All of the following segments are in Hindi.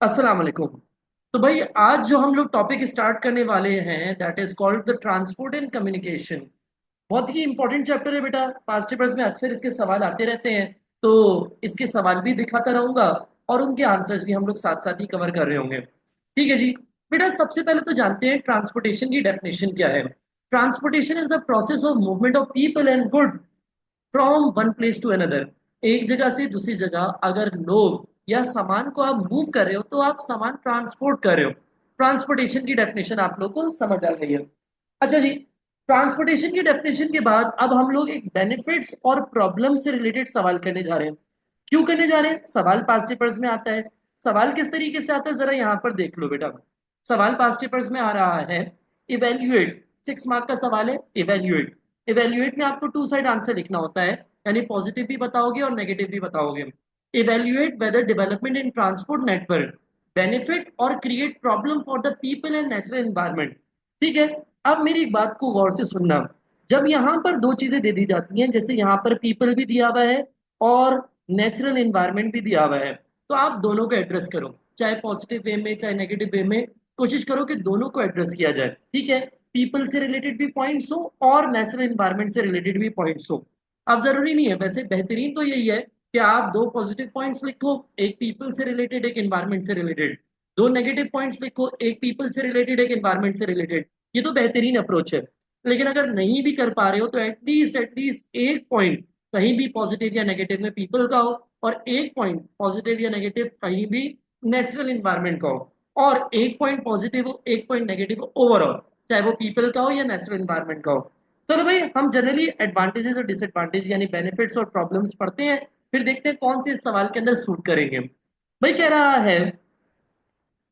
अस्सलाम वालेकुम। तो भाई आज जो हम लोग टॉपिक स्टार्ट करने वाले हैं that is called the transport and communication. बहुत ही इंपॉर्टेंट चैप्टर है बेटा। पास्ट पेपर्स में अक्सर इसके सवाल आते रहते हैं, तो इसके सवाल भी दिखाता रहूंगा और उनके आंसर्स भी हम लोग साथ साथ ही कवर कर रहे होंगे। ठीक है जी। बेटा सबसे पहले तो जानते हैं ट्रांसपोर्टेशन की डेफिनेशन क्या है। Transportation is the process of movement of people and good from one place to another. एक जगह से दूसरी जगह अगर लोग या सामान को आप मूव कर रहे हो तो आप सामान ट्रांसपोर्ट कर रहे हो। ट्रांसपोर्टेशन की डेफिनेशन आप लोग को समझ आ गई है। अच्छा जी। ट्रांसपोर्टेशन की डेफिनेशन के बाद अब हम लोग एक बेनिफिट्स और प्रॉब्लम से रिलेटेड सवाल करने जा रहे हैं। क्यों करने जा रहे हैं? सवाल पास्ट पेपर्स में आता है। सवाल किस तरीके से आता है जरा यहाँ पर देख लो बेटा। सवाल पास्ट पेपर्स में आ रहा है, इवेल्युएट। 6 मार्क का सवाल है, इवेल्युएट। इवेल्युएट में आपको टू साइड आंसर लिखना होता है, यानी पॉजिटिव भी बताओगे और नेगेटिव भी बताओगे। Evaluate whether development in transport network benefit और create problem for the people and natural environment. ठीक है। अब मेरी एक बात को गौर से सुनना। जब यहाँ पर दो चीजें दे दी जाती हैं, जैसे यहाँ पर पीपल भी दिया हुआ है और नेचुरल एनवायरनमेंट भी दिया हुआ है, तो आप दोनों को एड्रेस करो, चाहे पॉजिटिव वे में चाहे नेगेटिव वे में। कोशिश करो कि दोनों को एड्रेस किया जाए। ठीक है। पीपल से रिलेटेड भी पॉइंट्स हो और नेचुरल एनवायरनमेंट से रिलेटेड भी पॉइंट्स हो। अब जरूरी नहीं है, वैसे बेहतरीन तो यही है कि आप दो पॉजिटिव पॉइंट्स लिखो, एक पीपल से रिलेटेड एक एनवायरनमेंट से रिलेटेड। दो नेगेटिव पॉइंट्स लिखो, एक पीपल से रिलेटेड एक एनवायरनमेंट से रिलेटेड। ये तो बेहतरीन अप्रोच है। लेकिन अगर नहीं भी कर पा रहे हो तो एटलीस्ट एक पॉइंट कहीं भी पॉजिटिव या नेगेटिव में पीपल का हो, और एक पॉइंट पॉजिटिव या नेगेटिव कहीं भी नेचुरल इन्वायरमेंट का हो, और एक पॉइंट पॉजिटिव हो एक पॉइंट नेगेटिव हो ओवरऑल, चाहे वो पीपल का हो या नेचुरल इन्वायरमेंट का हो। चलो भाई, हम जनरली एडवांटेजेस और डिसएडवांटेज यानी बेनिफिट्स और प्रॉब्लम्स पढ़ते हैं, फिर देखते हैं कौन से इस सवाल के अंदर सूट करेंगे। भाई कह रहा है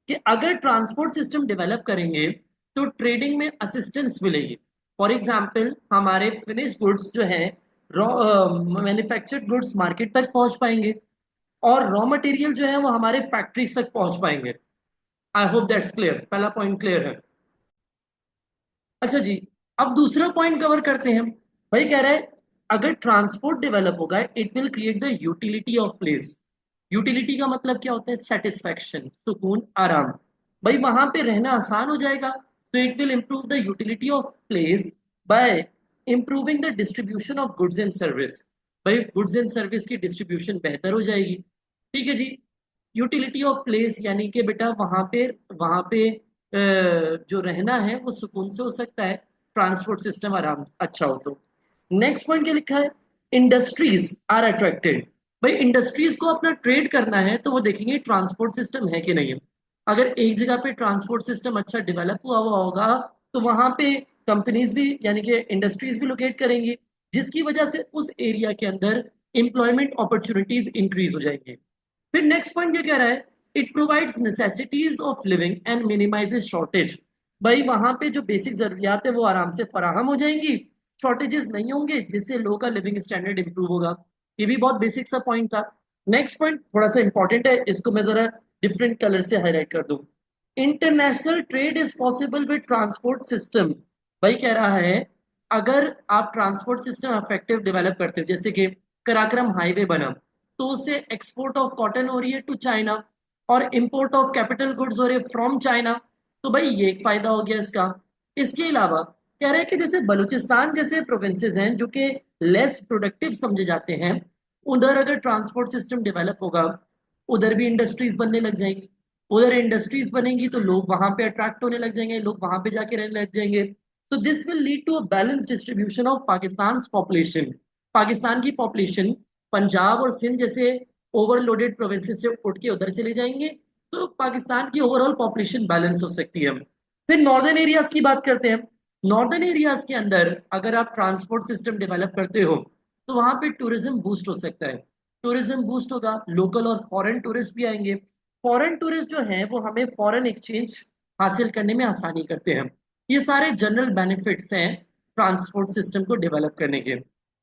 कि अगर ट्रांसपोर्ट सिस्टम डेवलप करेंगे तो ट्रेडिंग में असिस्टेंस मिलेगी। फॉर एग्जाम्पल हमारे फिनिश गुड्स जो हैं, रॉ मैन्युफैक्चर्ड गुड्स मार्केट तक पहुंच पाएंगे, और रॉ मटेरियल जो है वो हमारे फैक्ट्रीज तक पहुंच पाएंगे। आई होप दैट्स क्लियर, पहला पॉइंट क्लियर है। अच्छा जी। अब दूसरा पॉइंट कवर करते हैं। भाई कह रहा है अगर ट्रांसपोर्ट डेवलप होगा it will create the utility of place. Utility का मतलब क्या होता है? सेटिस्फैक्शन, सुकून, आराम। भाई वहां पे रहना आसान हो जाएगा, तो it will improve the utility of place by improving the distribution of goods and service. भाई गुड्स एंड सर्विस की डिस्ट्रीब्यूशन बेहतर हो जाएगी। ठीक है जी। यूटिलिटी ऑफ प्लेस यानी कि बेटा वहां पे जो रहना है वो सुकून से हो सकता है, ट्रांसपोर्ट सिस्टम आराम अच्छा हो तो। नेक्स्ट पॉइंट क्या लिखा है? Industries are attracted. भाई इंडस्ट्रीज को अपना ट्रेड करना है तो वो देखेंगे ट्रांसपोर्ट सिस्टम है कि नहीं है। अगर एक जगह पे ट्रांसपोर्ट सिस्टम अच्छा डेवलप हुआ होगा तो वहां पे कंपनीज भी यानी कि इंडस्ट्रीज भी लोकेट करेंगी, जिसकी वजह से उस एरिया के अंदर एम्प्लॉयमेंट अपॉर्चुनिटीज इंक्रीज हो जाएंगी। फिर नेक्स्ट पॉइंट क्या कह रहा है? It provides necessities of living and minimises shortage. भाई वहां पे जो बेसिक जरूरियात है वो आराम से फराहम हो जाएंगी, शॉर्टेजेस नहीं होंगे, जिससे लोगों का लिविंग स्टैंडर्ड इंप्रूव होगा। ये भी बहुत बेसिक सा पॉइंट था। नेक्स्ट पॉइंट थोड़ा सा इंपॉर्टेंट है, इसको मैं जरा डिफरेंट कलर से हाईलाइट कर दूं। International trade is possible with transport system. भाई कह रहा है अगर आप ट्रांसपोर्ट सिस्टम इफेक्टिव डेवलप करते हो, जैसे कि कराक्रम हाईवे बना तो उससे एक्सपोर्ट ऑफ कॉटन हो रही है टू चाइना और इंपोर्ट ऑफ कैपिटल गुड्स हो रहे हैं फ्रॉम चाइना, तो भाई ये एक फायदा हो गया इसका। इसके अलावा कह रहे हैं कि जैसे बलूचिस्तान जैसे प्रोविंसेस हैं जो कि लेस प्रोडक्टिव समझे जाते हैं, उधर अगर ट्रांसपोर्ट सिस्टम डेवलप होगा उधर भी इंडस्ट्रीज बनने लग जाएंगी। उधर इंडस्ट्रीज बनेंगी तो लोग वहां पे अट्रैक्ट होने लग जाएंगे, लोग वहां पे जाके रहने लग जाएंगे। तो this will lead to a balance distribution of Pakistan population. Pakistan की पॉपुलेशन पंजाब और सिंध जैसे ओवरलोडेड प्रोविंसेस से उठ के उधर चले जाएंगे, तो पाकिस्तान की ओवरऑल पॉपुलेशन बैलेंस हो सकती है। फिर नॉर्दर्न एरियाज की बात करते हैं। नॉर्दर्न एरियाज के अंदर अगर आप ट्रांसपोर्ट सिस्टम डेवलप करते हो तो वहां पे टूरिज्म बूस्ट हो सकता है। टूरिज्म बूस्ट होगा, लोकल और फॉरेन टूरिस्ट भी आएंगे। फॉरेन टूरिस्ट जो है वो हमें फॉरेन एक्सचेंज हासिल करने में आसानी करते हैं। ये सारे जनरल बेनिफिट्स हैं ट्रांसपोर्ट सिस्टम को डेवलप करने के।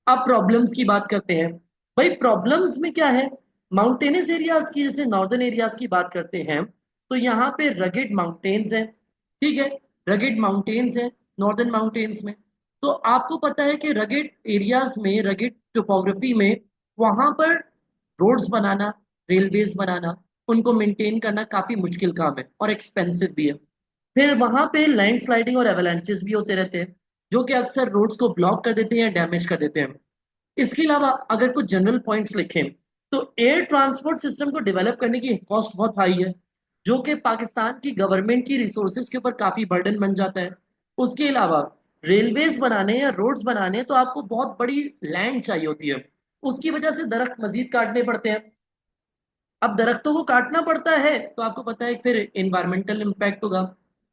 अब प्रॉब्लम्स की बात करते हैं। भाई प्रॉब्लम्स में क्या है? माउंटेनस एरियाज की, जैसे नॉर्दर्न एरियाज की बात करते हैं तो यहाँ पे रगेड माउंटेन्स हैं। ठीक है। रगेड माउंटेन्स हैं नॉर्दर्न माउंटेन्स में। तो आपको पता है कि रगेड एरियाज में, रगेड टोपोग्राफी में, वहां पर रोड्स बनाना, रेलवेज बनाना उनको मेंटेन करना काफी मुश्किल काम है और एक्सपेंसिव भी है। फिर वहां पे लैंडस्लाइडिंग और एवलांचेस भी होते रहते हैं, जो कि अक्सर रोड्स को ब्लॉक कर देते हैं या डैमेज कर देते हैं। इसके अलावा अगर कुछ जनरल पॉइंट्स लिखें, तो एयर ट्रांसपोर्ट सिस्टम को डेवलप करने की कॉस्ट बहुत हाई है, जो कि पाकिस्तान की गवर्नमेंट की रिसोर्सेज के ऊपर काफी बर्डन बन जाता है। उसके अलावा रेलवेज बनाने या रोड्स बनाने तो आपको बहुत बड़ी लैंड चाहिए होती है, उसकी वजह से दरख्त मजीद काटने पड़ते हैं। अब दरख्तों को काटना पड़ता है तो आपको पता है फिर इन्वायरमेंटल इम्पैक्ट होगा।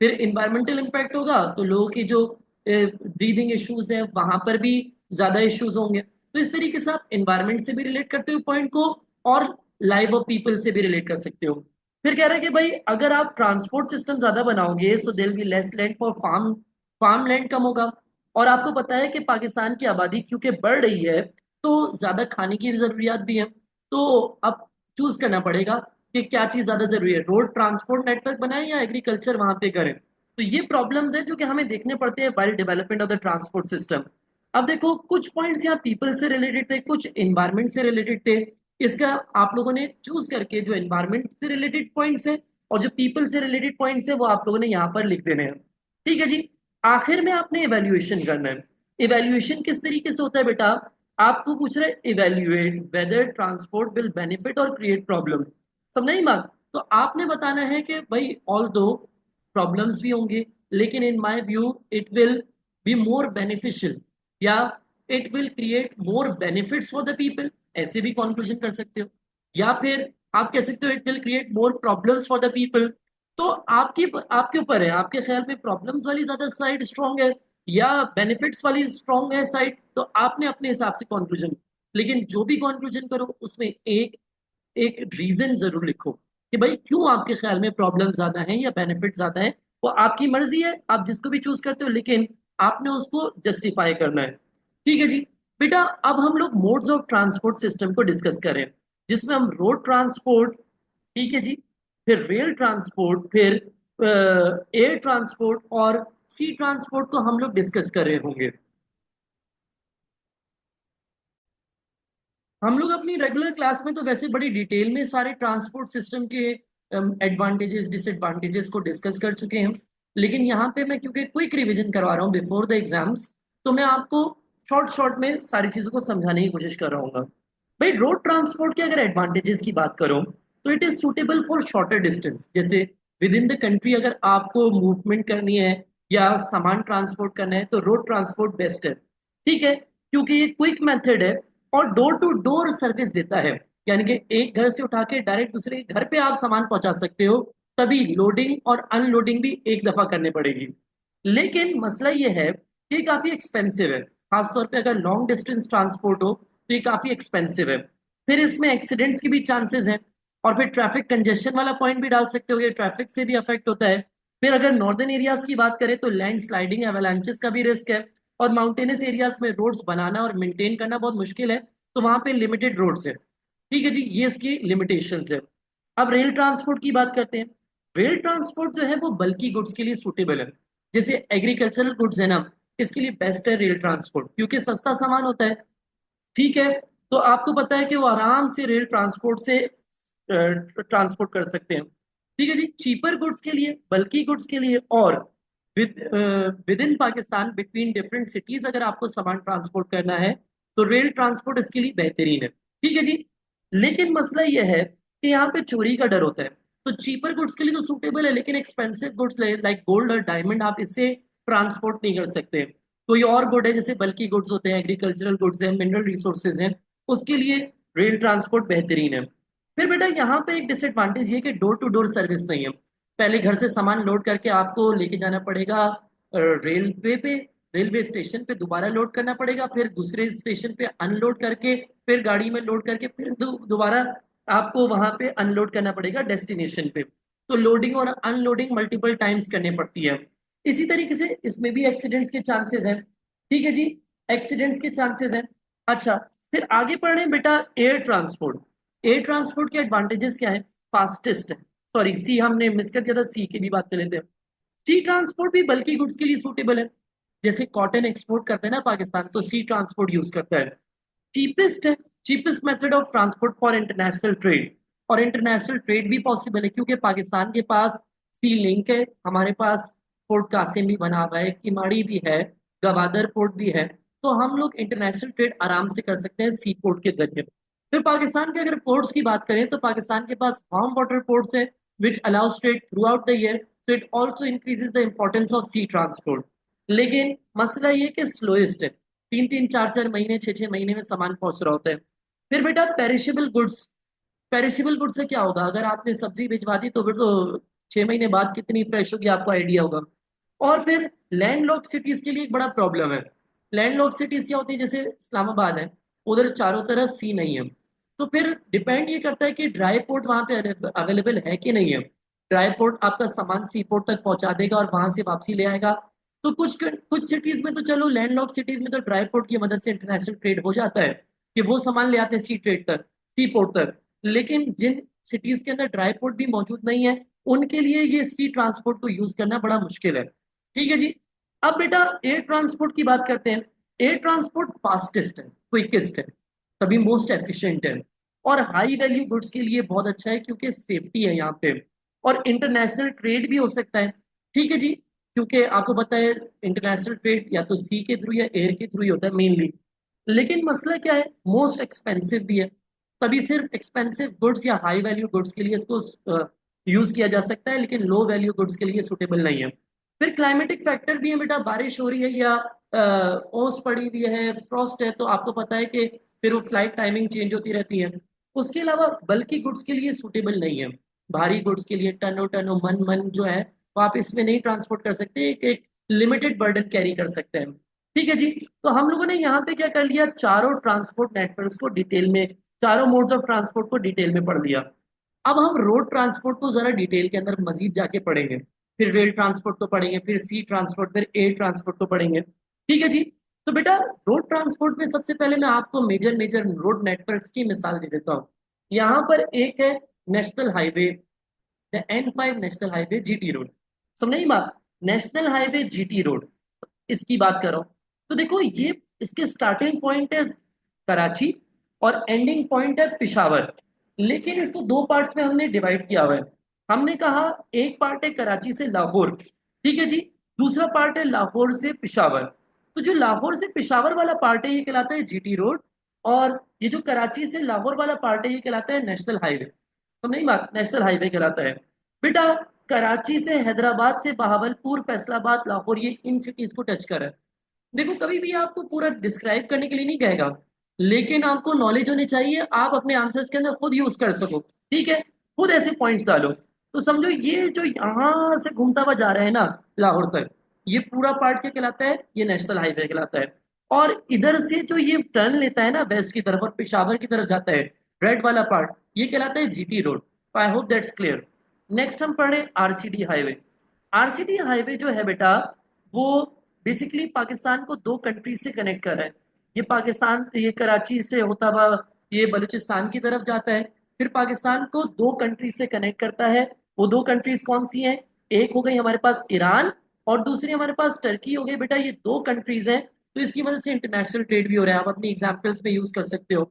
फिर इन्वायरमेंटल इम्पैक्ट होगा तो लोगों की जो ब्रीदिंग इश्यूज है वहां पर भी ज्यादा इश्यूज होंगे। तो इस तरीके से आप इन्वायरमेंट से भी रिलेट करते हो पॉइंट को, और लाइफ ऑफ पीपल से भी रिलेट कर सकते हो। फिर कह रहे हैं कि भाई अगर आप ट्रांसपोर्ट सिस्टम ज्यादा बनाओगे so there be less land for farm, farm land कम होगा। और आपको पता है कि पाकिस्तान की आबादी क्योंकि बढ़ रही है तो ज्यादा खाने की जरूरियात भी है। तो अब चूज करना पड़ेगा कि क्या चीज ज्यादा जरूरी है, रोड ट्रांसपोर्ट नेटवर्क बनाए या एग्रीकल्चर वहां पे करें। तो ये प्रॉब्लम्स हैं जो कि हमें देखने पड़ते हैं while development of the transport system. अब देखो कुछ पॉइंट्स यहाँ पीपल से रिलेटेड थे, कुछ एनवायरमेंट से रिलेटेड थे। इसका आप लोगों ने चूज करके जो एनवायरमेंट से रिलेटेड पॉइंट्स है और जो पीपल से रिलेटेड पॉइंट्स है वो आप लोगों ने यहाँ पर लिख देने हैं। ठीक है जी। आखिर में आपने इवेल्युएशन करना है। इवेल्युएशन किस तरीके से होता है बेटा, आपको पूछ रहे evaluate whether transport will benefit और क्रिएट प्रॉब्लम। समझ नहीं बात। तो आपने बताना है कि भाई ऑल दो प्रॉब्लम्स भी होंगे, लेकिन in my view it will be more beneficial, या it will create more benefits for the people, ऐसे भी कंक्लूजन कर सकते हो। या फिर आप कह सकते हो it will create more problems for the people. तो आपकी आपके ऊपर है, आपके ख्याल में प्रॉब्लम्स वाली ज्यादा साइड स्ट्रांग है या बेनिफिट्स वाली स्ट्रांग है साइड, तो आपने अपने हिसाब से कंक्लूजन। लेकिन जो भी कंक्लूजन करो उसमें एक एक रीजन जरूर लिखो कि भाई क्यों आपके ख्याल में प्रॉब्लम ज्यादा है या बेनिफिट ज्यादा है। वो आपकी मर्जी है, आप जिसको भी चूज करते हो, लेकिन आपने उसको जस्टिफाई करना है। ठीक है जी। बेटा अब हम लोग मोड्स ऑफ ट्रांसपोर्ट सिस्टम को डिस्कस करें, जिसमें हम रोड ट्रांसपोर्ट, ठीक है जी, फिर रेल ट्रांसपोर्ट, फिर एयर ट्रांसपोर्ट और सी ट्रांसपोर्ट को हम लोग डिस्कस कर रहे होंगे। हम लोग अपनी रेगुलर क्लास में तो वैसे बड़ी डिटेल में सारे ट्रांसपोर्ट सिस्टम के एडवांटेजेस डिसएडवांटेजेस को डिस्कस कर चुके हैं। लेकिन यहाँ पे मैं क्योंकि क्विक रिवीजन करवा रहा हूँ बिफोर द एग्जाम्स, तो मैं आपको शॉर्ट शॉर्ट में सारी चीज़ों को समझाने की कोशिश कर रहा हूँ। भाई रोड ट्रांसपोर्ट के अगर एडवांटेजेस की बात करो तो it is suitable for shorter distance, जैसे विद इन द कंट्री अगर आपको मूवमेंट करनी है या सामान ट्रांसपोर्ट करना है तो रोड ट्रांसपोर्ट बेस्ट है। ठीक है, क्योंकि ये क्विक मेथड है और डोर टू डोर सर्विस देता है, यानी कि एक घर से उठा के डायरेक्ट दूसरे के घर पे आप सामान पहुंचा सकते हो। तभी लोडिंग और अनलोडिंग भी एक दफा करने पड़ेगी। लेकिन मसला ये है कि ये काफी एक्सपेंसिव है, खासतौर पे अगर लॉन्ग डिस्टेंस ट्रांसपोर्ट हो तो ये काफी एक्सपेंसिव है। फिर इसमें एक्सीडेंट्स की भी चांसेस हैं, और फिर ट्रैफिक कंजेशन वाला पॉइंट भी डाल सकते हो, ये ट्रैफिक से भी अफेक्ट होता है। फिर अगर नॉर्दर्न एरियाज की बात करें तो लैंड स्लाइडिंग एवलांचेस का भी रिस्क है, और माउंटेनस एरियाज में रोड्स बनाना और मेंटेन करना बहुत मुश्किल है, तो वहां पे लिमिटेड रोड्स है। ठीक है जी, ये इसकी लिमिटेशंस है। अब रेल ट्रांसपोर्ट की बात करते हैं। रेल ट्रांसपोर्ट जो है वो बल्की गुड्स के लिए सूटेबल है, जैसे एग्रीकल्चरल गुड्स है ना, इसके लिए बेस्ट है रेल ट्रांसपोर्ट क्योंकि सस्ता सामान होता है। ठीक है, तो आपको पता है कि वो आराम से रेल ट्रांसपोर्ट से ट्रांसपोर्ट कर सकते हैं। ठीक है जी, चीपर गुड्स के लिए, बल्की गुड्स के लिए, और with in Pakistan between different cities अगर आपको सामान ट्रांसपोर्ट करना है तो रेल ट्रांसपोर्ट इसके लिए बेहतरीन है। ठीक है जी। लेकिन मसला यह है कि यहाँ पे चोरी का डर होता है। तो चीपर गुड्स के लिए तो सूटेबल है, लेकिन एक्सपेंसिव गुड्स लाइक गोल्ड और डायमंड आप इससे ट्रांसपोर्ट नहीं कर सकते। कोई और गुड है जैसे बल्कि गुड्स होते हैं, एग्रीकल्चरल गुड्स हैं, मिनरल रिसोर्सेज हैं, उसके लिए रेल ट्रांसपोर्ट बेहतरीन है। फिर बेटा यहाँ पे एक डिसएडवांटेज ये कि डोर टू डोर सर्विस नहीं है। पहले घर से सामान लोड करके आपको लेके जाना पड़ेगा रेलवे पे, रेलवे स्टेशन पे दोबारा लोड करना पड़ेगा, फिर दूसरे स्टेशन पे अनलोड करके फिर गाड़ी में लोड करके फिर दोबारा आपको वहां पे अनलोड करना पड़ेगा डेस्टिनेशन पे। तो लोडिंग और अनलोडिंग मल्टीपल टाइम्स करने पड़ती है। इसी तरीके से इसमें भी एक्सीडेंट्स के चांसेस हैं। ठीक है जी, एक्सीडेंट्स के चांसेस हैं। अच्छा, फिर आगे पढ़ रहे हैं बेटा एयर ट्रांसपोर्ट। एयर ट्रांसपोर्ट के एडवांटेजेस क्या है, फास्टेस्ट है। सॉरी सी हमने मिस कर दिया था, सी की भी बात कर लेते हैं। सी ट्रांसपोर्ट भी बल्कि गुड्स के लिए सूटेबल है, जैसे कॉटन एक्सपोर्ट करते हैं ना पाकिस्तान, तो सी ट्रांसपोर्ट यूज करता है। चीपेस्ट है, cheapest method of transport for international trade. और इंटरनेशनल ट्रेड भी पॉसिबल है, क्योंकि पाकिस्तान के पास सी लिंक है, हमारे पास पोर्ट कासिम भी बना हुआ है, किमाड़ी भी है, गवादर पोर्ट भी है। तो हम लोग इंटरनेशनल ट्रेड आराम से कर सकते हैं सी पोर्ट के जरिए। फिर पाकिस्तान के अगर पोर्ट्स की बात करें तो पाकिस्तान के पास वार्म वाटर पोर्ट्स है which allows trade through out the year, so it also increases the importance of sea transport। लेकिन मसला ये कि स्लोएस्ट है, 3 3 4 4 महीने 6 6 महीने में सामान पहुंच रहा होता है। फिर बेटा पेरिशेबल गुड्स, पेरिशेबल गुड्स से क्या होगा, अगर आपने सब्जी भिजवा दी तो फिर तो 6 महीने बाद कितनी फ्रेश होगी आपको आइडिया होगा। और फिर लैंडलॉक्ड सिटीज के लिए एक बड़ा प्रॉब्लम है। लैंडलॉक्ड सिटीज क्या होती है, जैसे इस्लामाबाद है, उधर चारों तरफ सी नहीं है। तो फिर डिपेंड ये करता है कि ड्राई पोर्ट वहां पे अवेलेबल है कि नहीं है। ड्राई पोर्ट आपका सामान सी पोर्ट तक पहुंचा देगा और वहां से वापसी ले आएगा। तो कुछ कुछ सिटीज में तो चलो, लैंडलॉक्ड सिटीज में तो ड्राई पोर्ट की मदद से इंटरनेशनल ट्रेड हो जाता है कि वो सामान ले आते हैं सी ट्रेड तक, सी पोर्ट तक। लेकिन जिन सिटीज के अंदर ड्राई पोर्ट भी मौजूद नहीं है, उनके लिए ये सी ट्रांसपोर्ट को यूज करना बड़ा मुश्किल है। ठीक है जी। अब बेटा एयर ट्रांसपोर्ट की बात करते हैं। एयर ट्रांसपोर्ट फास्टेस्ट है, क्विकेस्ट है, तभी मोस्ट एफिशिएंट है, और हाई वैल्यू गुड्स के लिए बहुत अच्छा है क्योंकि सेफ्टी है यहाँ पे, और इंटरनेशनल ट्रेड भी हो सकता है। ठीक है जी, क्योंकि आपको पता है इंटरनेशनल ट्रेड या तो सी के थ्रू या एयर के थ्रू ही होता है मेनली। लेकिन मसला क्या है, मोस्ट एक्सपेंसिव भी है, तभी सिर्फ एक्सपेंसिव गुड्स या हाई वैल्यू गुड्स के लिए इसको यूज किया जा सकता है, लेकिन लो वैल्यू गुड्स के लिए सुटेबल नहीं है। फिर क्लाइमेटिक फैक्टर भी है बेटा, बारिश हो रही है या ओस पड़ी हुई है, फ्रॉस्ट है, तो आपको पता है कि फिर वो फ्लाइट टाइमिंग चेंज होती रहती है। उसके अलावा बल्कि गुड्स के लिए सूटेबल नहीं है, भारी गुड्स के लिए टनो टनो मन मन जो है वो आप इसमें नहीं ट्रांसपोर्ट कर सकते, एक लिमिटेड बर्डन कैरी कर सकते हैं। ठीक है जी। तो हम लोगों ने यहाँ पे क्या कर लिया, चारों ट्रांसपोर्ट नेटवर्क्स को डिटेल में, चारों मोड्स ऑफ ट्रांसपोर्ट को डिटेल में पढ़ लिया। अब हम रोड ट्रांसपोर्ट को जरा डिटेल के अंदर मजीद जाके पढ़ेंगे, फिर रेल ट्रांसपोर्ट को पढ़ेंगे, फिर सी ट्रांसपोर्ट, फिर एयर ट्रांसपोर्ट को पढ़ेंगे। ठीक है जी। तो बेटा रोड ट्रांसपोर्ट में सबसे पहले मैं आपको मेजर मेजर रोड नेटवर्क्स की मिसाल दे देता हूँ। यहाँ पर एक है national highway, the N5 national highway GT road. समझ नहीं बात, नेशनल हाईवे जीटी रोड इसकी बात करो। तो देखो ये, इसके स्टार्टिंग पॉइंट है कराची और एंडिंग पॉइंट है पिशावर। लेकिन इसको दो पार्ट्स में हमने डिवाइड किया हुआ है। हमने कहा एक पार्ट है कराची से लाहौर, ठीक है जी, दूसरा पार्ट है लाहौर से पिशावर। तो जो लाहौर से पिशावर वाला पार्ट है ये कहलाता है जीटी रोड, और ये जो कराची से लाहौर वाला पार्ट है ये कहलाता है नेशनल हाईवे। तो नहीं बात, नेशनल हाईवे कहलाता है। बेटा कराची से हैदराबाद से बहावलपुर फैसलाबाद लाहौर, ये इन सिटीज को टच कर है। देखो कभी भी आपको पूरा डिस्क्राइब करने के लिए नहीं कहेगा, लेकिन आपको नॉलेज होनी चाहिए, आप अपने आंसर्स के अंदर खुद यूज कर सको। ठीक है, खुद ऐसे पॉइंट्स डालो। तो समझो ये जो यहाँ से घूमता हुआ जा रहा है ना लाहौर तक, ये पूरा पार्ट क्या कहलाता है, ये नेशनल हाईवे कहलाता है। और इधर से जो ये टर्न लेता है ना वेस्ट की तरफ और पिशावर की तरफ जाता है, रेड वाला पार्ट, ये कहलाता है GT road. I hope that's clear. Next हम पढ़े आरसीडी हाईवे। आरसीडी हाईवे जो है बेटा, वो बेसिकली पाकिस्तान को दो कंट्रीज से कनेक्ट कर रहा है। ये पाकिस्तान, ये कराची से होता हुआ ये बलूचिस्तान की तरफ जाता है, फिर पाकिस्तान को दो कंट्रीज से कनेक्ट करता है। वो दो कंट्रीज कौन सी हैं, एक हो गई हमारे पास ईरान, और दूसरी हमारे पास टर्की हो गई। बेटा ये दो कंट्रीज हैं, तो इसकी वजह से इंटरनेशनल ट्रेड भी हो रहा है, आप अपनी एग्जाम्पल्स में यूज कर सकते हो।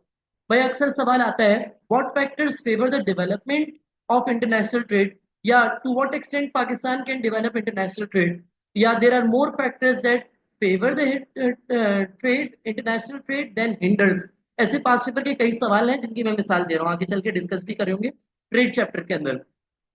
भाई अक्सर सवाल आता है, what factors favour the development of international trade, या to what extent Pakistan can develop international trade, या there are more factors that favour the trade, international trade than hinders. ऐसे पास पेपर के कई सवाल हैं जिनकी मैं मिसाल दे रहा हूँ, आगे चल के डिस्कस भी करेंगे ट्रेड चैप्टर के अंदर।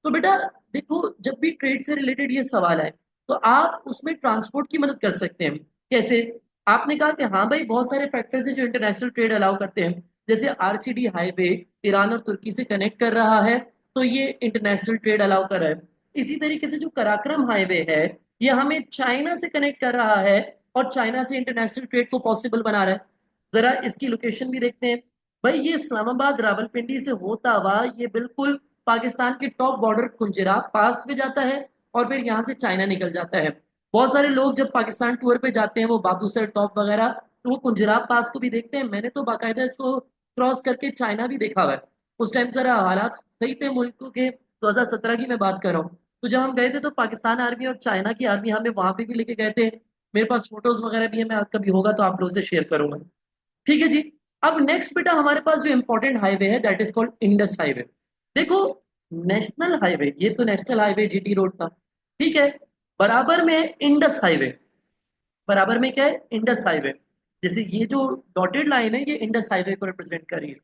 तो बेटा देखो, जब भी ट्रेड से रिलेटेड ये सवाल है तो आप उसमें ट्रांसपोर्ट की मदद कर सकते हैं। कैसे, आपने कहा कि हाँ भाई बहुत सारे फैक्टर्स हैं जो इंटरनेशनल ट्रेड अलाउ करते हैं, जैसे आरसीडी हाईवे ईरान और तुर्की से कनेक्ट कर रहा है, तो ये इंटरनेशनल ट्रेड अलाउ कर रहा है। इसी तरीके से जो कराक्रम हाईवे है, ये हमें चाइना से कनेक्ट कर रहा है और चाइना से इंटरनेशनल ट्रेड को पॉसिबल बना रहा है। जरा इसकी लोकेशन भी देखते हैं। भाई ये इस्लामाबाद रावलपिंडी से होता हुआ ये बिल्कुल पाकिस्तान के टॉप बॉर्डर कुंजराब पास में जाता है, और फिर यहाँ से चाइना निकल जाता है। बहुत सारे लोग जब पाकिस्तान टूर पे जाते हैं, वो बाबूसर टॉप वगैरह, तो वो कुंजराब पास को भी देखते हैं। मैंने तो बाकायदा इसको क्रॉस करके चाइना भी देखा हुआ है। उस टाइम जरा हालात सही थे मुल्क के, 2017 की मैं बात कर रहा हूँ। तो जब हम गए थे तो पाकिस्तान आर्मी और चाइना की आर्मी हमें वहां पे भी लेके गए थे। मेरे पास फोटोज वगैरह भी है, मैं कभी होगा तो आप लोगों से शेयर करूंगा। ठीक है जी। अब नेक्स्ट बेटा हमारे पास जो इंपॉर्टेंट हाईवे है that is called Indus highway. देखो, नेशनल हाईवे, ये तो नेशनल हाईवे जीटी रोड था, ठीक है। बराबर में है इंडस हाईवे। बराबर में क्या है? Indus highway. जैसे ये जो डॉटेड लाइन है, ये इंडस हाईवे को रिप्रेजेंट कर रही है।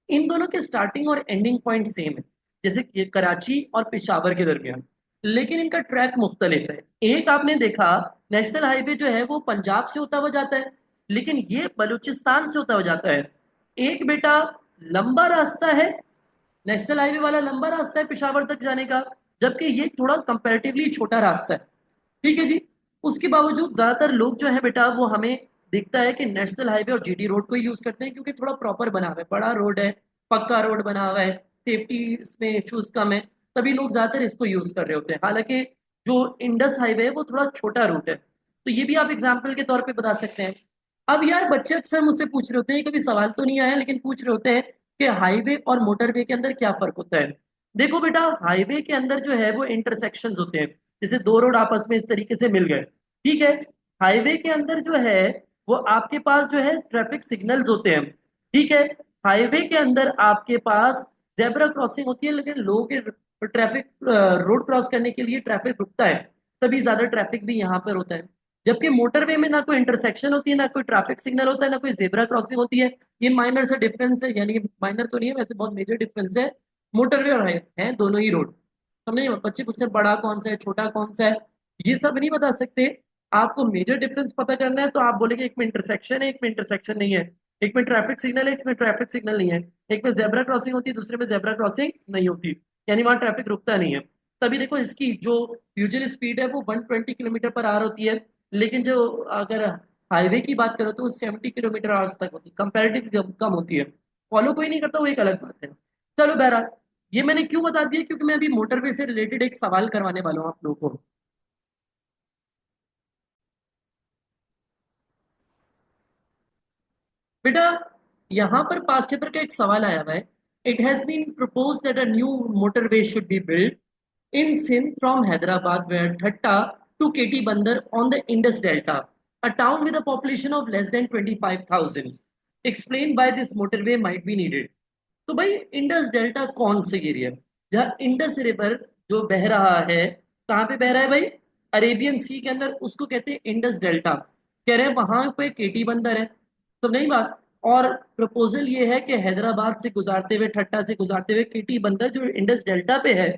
इन दोनों के स्टार्टिंग और एंडिंग पॉइंट सेम है, जैसे कि कराची और पेशावर के दरमियान। लेकिन इनका ट्रैक मुख्तलिफ है। एक आपने देखा, नेशनल हाईवे जो है वो पंजाब से होता हुआ जाता है, लेकिन ये बलूचिस्तान से होता हुआ जाता है। एक बेटा लंबा रास्ता है, नेशनल हाईवे वाला लंबा रास्ता है पेशावर तक जाने का, जबकि ये थोड़ा कंपैरेटिवली छोटा रास्ता है, ठीक है जी। उसके बावजूद ज्यादातर लोग जो है बेटा, वो हमें दिखता है कि नेशनल हाईवे और जीटी रोड को ही यूज करते हैं, क्योंकि थोड़ा प्रॉपर बना हुआ है, बड़ा रोड है, पक्का रोड बना हुआ है, सेफ्टी इसमें इश्यूज कम है, तभी लोग ज्यादातर इसको यूज कर रहे होते हैं। हालांकि जो इंडस हाईवे है वो थोड़ा छोटा रूट है, तो ये भी आप एग्जाम्पल के तौर पे बता सकते हैं। अब यार बच्चे अक्सर मुझसे पूछ रहे होते हैं, कभी सवाल तो नहीं आया लेकिन पूछ रहे होते हैं कि हाईवे और मोटरवे के अंदर क्या फर्क होता है। देखो बेटा, हाईवे के अंदर जो है वो इंटरसेक्शन होते हैं, जैसे दो रोड आपस में इस तरीके से मिल गए, ठीक है। हाईवे के अंदर जो है वो आपके पास जो है ट्रैफिक सिग्नल्स होते हैं, ठीक है। हाईवे के अंदर आपके पास जेब्रा क्रॉसिंग होती है, लेकिन लोगों के ट्रैफिक रोड क्रॉस करने के लिए ट्रैफिक रुकता है, तभी ज्यादा ट्रैफिक भी यहाँ पर होता है। जबकि मोटरवे में ना कोई इंटरसेक्शन होती है, ना कोई ट्रैफिक सिग्नल होता है, ना कोई जेब्रा क्रॉसिंग होती है। ये माइनर से डिफरेंस है, यानी कि माइनर तो नहीं है वैसे, बहुत मेजर डिफरेंस है। मोटरवे और हाईवे हैं दोनों ही रोड। हमने बच्चे पूछते हैं बड़ा कौन सा है छोटा कौन सा है, ये सब नहीं बता सकते। आपको मेजर डिफरेंस पता करना है तो आप बोलेंगे एक में इंटरसेक्शन है, एक में इंटरसेक्शन नहीं है, एक में ट्रैफिक सिग्नल है, एक में ट्रैफिक सिग्नल नहीं है, एक में जेब्रा क्रॉसिंग होती है, दूसरे में जेब्रा क्रॉसिंग नहीं होती, यानी वहां ट्रैफिक रुकता नहीं है। तभी देखो, इसकी जो यूजुअल स्पीड है वो 120 किलोमीटर पर आवर होती है, लेकिन जो अगर हाईवे की बात करो तो वो 70 किलोमीटर आवर्स तक होती है, कंपेरेटिव कम होती है। फॉलो कोई नहीं करता, वो एक अलग बात है। चलो बहरहाल, ये मैंने क्यों बता दिया, क्योंकि मैं अभी मोटरवे से रिलेटेड एक सवाल करवाने वाला हूँ आप लोगों को। बेटा, यहाँ पर पास्ट पेपर का एक सवाल आया हुआ है। It has been proposed that a new motorway should be built in Sindh from Hyderabad via Thatta to KT Bandar on the Indus Delta, a town with a population of less than 25,000. Explain why this motorway might be needed. तो भाई, इंडस डेल्टा कौन सी एरिया है जहाँ इंडस रिवर जो बह रहा है? कहाँ पे बह रहा है भाई? अरेबियन सी के अंदर, उसको कहते हैं इंडस डेल्टा। कह रहे हैं वहां पे केटी बंदर है, तो नहीं बात। और प्रपोजल ये है कि हैदराबाद से गुजारते हुए, ठट्टा से गुजारते हुए केटी बंदर जो इंडस डेल्टा पे है,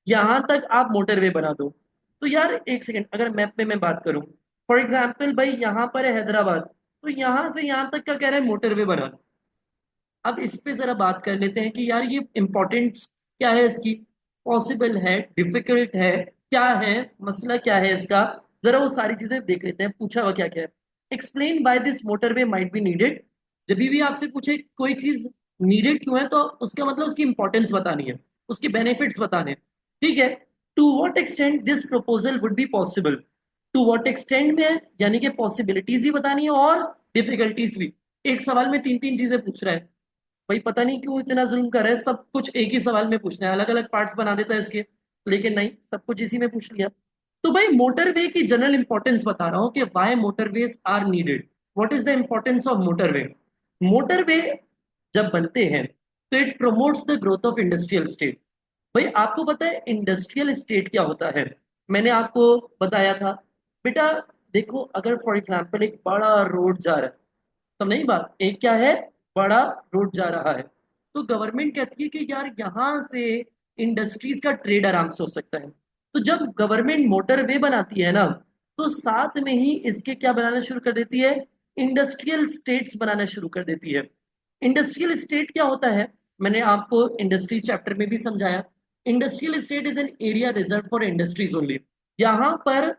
यहाँ तक आप मोटरवे बना दो। तो यार एक सेकेंड, अगर मैप में मैं बात करूं, फॉर एग्जाम्पल भाई यहाँ पर है हैदराबाद, तो यहाँ से यहाँ तक का कह रहे हैं मोटरवे बना दो। अब इस पे जरा बात कर लेते हैं कि यार ये इम्पोर्टेंस क्या है इसकी, पॉसिबल है, डिफिकल्ट है, क्या है, मसला क्या है इसका, जरा वो सारी चीजें देख लेते हैं। पूछा हुआ क्या क्या है। Explain by this motorway might be needed. जब भी आपसे पूछे कोई चीज नीडेड क्यों है, तो उसका मतलब उसकी इंपॉर्टेंस बतानी है, उसके बेनिफिट्स बताने हैं, ठीक है। To what extent this proposal would be possible. To what extent में है, यानी कि पॉसिबिलिटीज भी बतानी है और डिफिकल्टीज भी। एक सवाल में तीन तीन चीजें पूछ रहा है। भाई पता नहीं क्यों इतना जुल्म कर रहा है, सब कुछ एक ही सवाल में पूछना है, अलग अलग पार्ट्स बना देता है इसके, लेकिन नहीं, सब कुछ इसी में पूछ लिया। तो भाई मोटरवे की जनरल इंपॉर्टेंस बता रहा हूँ कि why motorways are needed. What is the importance of motorway? Motorway जब बनते हैं तो it promotes the growth of industrial state. भाई आपको पता है इंडस्ट्रियल स्टेट क्या होता है? मैंने आपको बताया था बेटा। देखो, अगर फॉर एग्जाम्पल एक बड़ा रोड जा रहा है, तो नहीं बात, एक क्या है, बड़ा रोड जा रहा है, तो गवर्नमेंट कहती है कि यार यहाँ से इंडस्ट्रीज का ट्रेड आराम से हो सकता है। तो जब गवर्नमेंट मोटरवे बनाती है ना, तो साथ में ही इसके क्या बनाना शुरू कर देती है, इंडस्ट्रियल स्टेट्स बनाना शुरू कर देती है। इंडस्ट्रियल स्टेट क्या होता है, मैंने आपको इंडस्ट्री चैप्टर में भी समझाया। Industrial state is an area reserve for industries only. यहाँ पर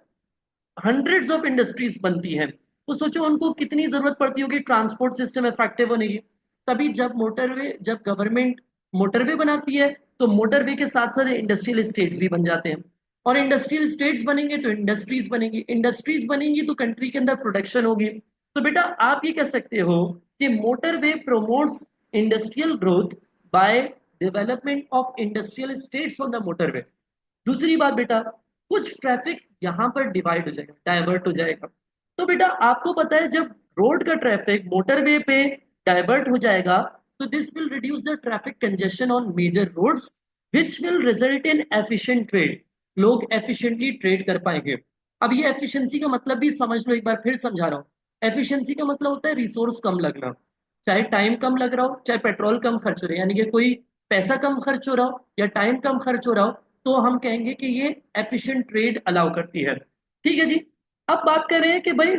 हंड्रेड्स ऑफ इंडस्ट्रीज बनती हैं, तो सोचो उनको कितनी जरूरत पड़ती होगी ट्रांसपोर्ट सिस्टम इफेक्टिव होने की। तभी जब गवर्नमेंट मोटरवे बनाती है, तो मोटरवे के साथ साथ इंडस्ट्रियल स्टेट्स भी बन जाते हैं। और इंडस्ट्रियल स्टेट्स बनेंगे तो इंडस्ट्रीज बनेंगी, इंडस्ट्रीज बनेंगी तो कंट्री के अंदर प्रोडक्शन होगी। तो बेटा आप ये कह सकते हो कि motorway promotes industrial growth by development of industrial states on the motorway. दूसरी बात बेटा, कुछ ट्रैफिक यहाँ पर डिवाइड हो जाएगा, डाइवर्ट हो जाएगा। तो बेटा आपको पता है, जब रोड का ट्रैफिक मोटरवे पे डाइवर्ट हो जाएगा, तो this will reduce the traffic congestion on major roads which will result in efficient trade. लोग एफिशिएंटली ट्रेड कर पाएंगे। अब ये एफिशिएंसी का मतलब भी समझ लो, एक बार फिर समझा रहा हूँ। एफिशिएंसी का मतलब होता है रिसोर्स कम लगना, चाहे टाइम कम लग रहा हो, चाहे पेट्रोल कम खर्च हो रहा है, यानी कि कोई पैसा कम खर्च हो रहा हो या टाइम कम खर्च हो रहा हो, तो हम कहेंगे कि ये एफिशिएंट ट्रेड अलाउ करती है। ठीक है जी। अब बात कर रहे हैं कि भाई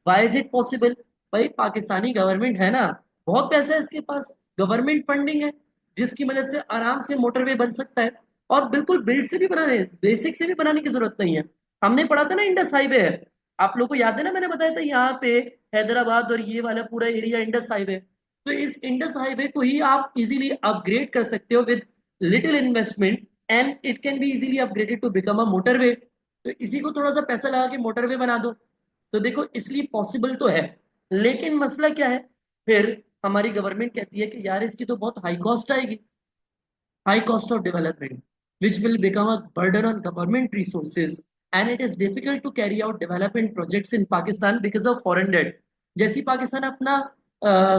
वाई इज इट पॉसिबल। भाई पाकिस्तानी गवर्नमेंट है ना, बहुत पैसा है इसके पास, गवर्नमेंट फंडिंग है, जिसकी मदद से आराम से मोटरवे बन सकता है। और बिल्कुल बिल्ड से भी बनाने, बेसिक से भी बनाने की जरूरत नहीं है। हमने पढ़ा था ना इंडस हाईवे है, आप लोगों को याद है ना, मैंने बताया था यहाँ पे हैदराबाद और ये वाला पूरा एरिया इंडस हाईवे। तो इस इंडस हाईवे को ही आप इजीली अपग्रेड कर सकते हो with little investment, and it can be easily upgraded to become a motorway. तो इसी को थोड़ा सा पैसा लगा के मोटरवे बना दो। तो देखो इसलिए पॉसिबल तो है, लेकिन मसला क्या है, फिर हमारी गवर्नमेंट कहती है कि यार इसकी तो बहुत हाई कॉस्ट आएगी, high cost of development, which will become a burden on government resources, and it is difficult to carry out development projects in Pakistan because of foreign debt। जैसी पाकिस्तान अपना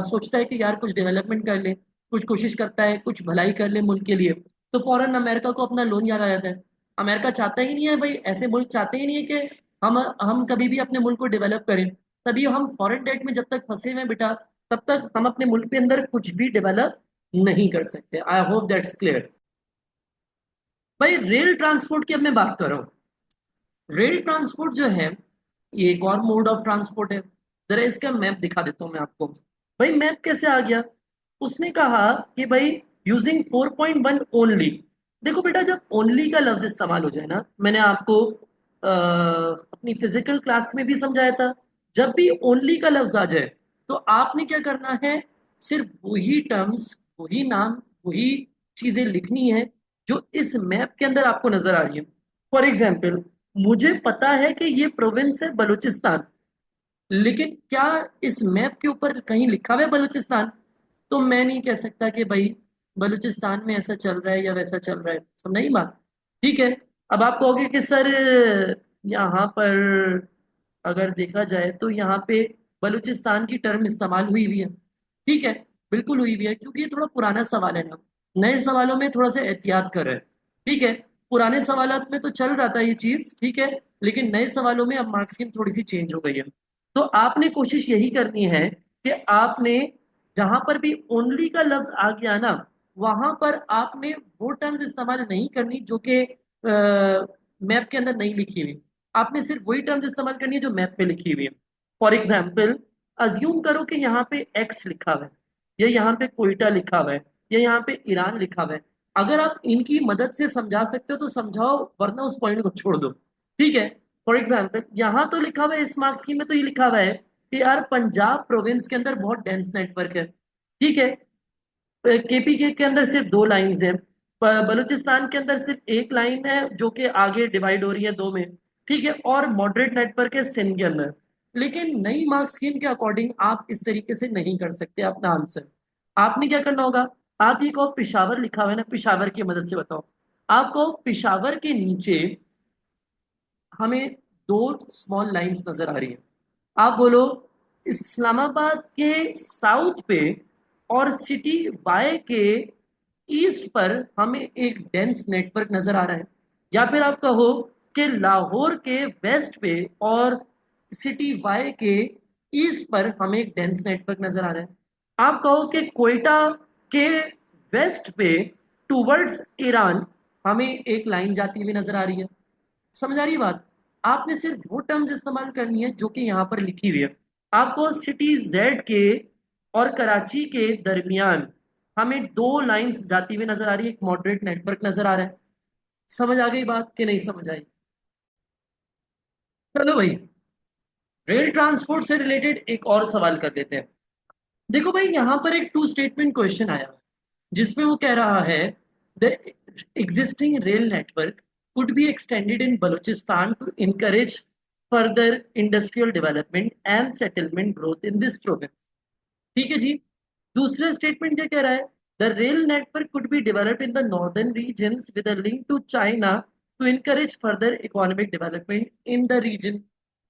सोचता है कि यार कुछ डेवलपमेंट कर ले, कुछ कोशिश करता है, कुछ भलाई कर ले मुल्क के लिए, तो फौरन अमेरिका को अपना लोन याद आ जाता है। अमेरिका चाहता ही नहीं है भाई, ऐसे मुल्क चाहते ही नहीं है कि हम कभी भी अपने मुल्क को डेवलप करें। तभी हम फॉरेन डेट में जब तक फंसे हुए हैं बेटा, तब तक हम अपने मुल्क के अंदर कुछ भी डेवलप नहीं कर सकते। I hope that's clear. भाई रेल ट्रांसपोर्ट की अब मैं बात कर रहा हूँ। रेल ट्रांसपोर्ट जो है, ये एक और मोड ऑफ ट्रांसपोर्ट है। जरा इसका मैप दिखा देता हूँ मैं आपको। भाई मैप कैसे आ गया, उसने कहा कि भाई यूजिंग 4.1 ओनली। देखो बेटा, जब ओनली का लफ्ज इस्तेमाल हो जाए ना, मैंने आपको अपनी फिजिकल क्लास में भी समझाया था, जब भी ओनली का लफ्ज आ जाए तो आपने क्या करना है, सिर्फ वही टर्म्स, वही नाम, वही चीजें लिखनी है जो इस मैप के अंदर आपको नजर आ रही है। फॉर एग्जाम्पल, मुझे पता है कि ये प्रोविंस है बलूचिस्तान, लेकिन क्या इस मैप के ऊपर कहीं लिखा हुआ है बलूचिस्तान? तो मैं नहीं कह सकता कि भाई बलूचिस्तान में ऐसा चल रहा है या वैसा चल रहा है। समझ नहीं बात? ठीक है। अब आप कहोगे कि सर यहाँ पर अगर देखा जाए तो यहाँ पे बलूचिस्तान की टर्म इस्तेमाल हुई हुई है। ठीक है, बिल्कुल हुई हुई है, क्योंकि ये थोड़ा पुराना सवाल है ना। नए सवालों में थोड़ा सा एहतियात कर रहे हैं। ठीक है, पुराने सवालात में तो चल रहा था ये चीज, ठीक है, लेकिन नए सवालों में अब मार्क्स स्कीम थोड़ी सी चेंज हो गई है। तो आपने कोशिश यही करनी है कि आपने जहां पर भी ओनली का लफ्ज आ गया ना, वहां पर आपने वो टर्म्स इस्तेमाल नहीं करनी जो कि मैप के अंदर नहीं लिखी हुई। आपने सिर्फ वही टर्म्स इस्तेमाल करनी है जो मैप पे लिखी हुई है। फॉर एग्जाम्पल, अज्यूम करो कि यहाँ पे एक्स लिखा हुआ है, या यहाँ पे कोयटा लिखा हुआ है, या यहाँ पे ईरान लिखा हुआ है। अगर आप इनकी मदद से समझा सकते हो तो समझाओ, वरना उस पॉइंट को छोड़ दो। ठीक है। फॉर एग्जाम्पल, यहाँ तो लिखा हुआ है, इस मार्क्स की में तो ये लिखा हुआ है कि यार पंजाब प्रोविंस के अंदर बहुत डेंस नेटवर्क है। ठीक है, केपीके के अंदर सिर्फ दो लाइंस हैं, बलूचिस्तान के अंदर सिर्फ एक लाइन है जो कि आगे डिवाइड हो रही है दो में। ठीक है, और मॉडरेट नेटवर्क है सिंध के अंदर। लेकिन नई मार्क्स स्कीम के अकॉर्डिंग आप इस तरीके से नहीं कर सकते अपना आंसर। आपने क्या करना होगा, आप ये कहो पिशावर लिखा हुआ है ना, पिशावर की मदद से बताओ। आप कहो पिशावर के नीचे हमें दो स्मॉल लाइंस नजर आ रही है। आप बोलो इस्लामाबाद के साउथ पे और सिटी वाई के ईस्ट पर हमें एक डेंस नेटवर्क नजर आ रहा है। या फिर आप कहो कि लाहौर के वेस्ट पे और सिटी वाई के ईस्ट पर हमें एक डेंस नेटवर्क नजर आ रहा है। आप कहो कि कोयटा के वेस्ट पे टूवर्ड्स ईरान हमें एक लाइन जाती हुई नजर आ रही है। समझ आ रही है बात? आपने सिर्फ वो टर्म्स इस्तेमाल करनी है जो कि यहाँ पर लिखी हुई है। आपको सिटी जेड के और कराची के दरमियान हमें दो लाइंस जाती हुई नजर आ रही है, एक मॉडरेट नेटवर्क नजर आ रहा है। समझ आ गई बात कि नहीं समझ आई? चलो भाई, रेल ट्रांसपोर्ट से रिलेटेड एक और सवाल कर लेते हैं। देखो भाई, यहाँ पर एक टू स्टेटमेंट क्वेश्चन आया है, जिसमें वो कह रहा है the existing rail network could be extended in Balochistan to encourage further industrial development and settlement growth in this province. ठीक है जी। दूसरा स्टेटमेंट क्या कह रहा है, the rail network could be developed in the northern regions with a link to China to encourage further economic development in the region.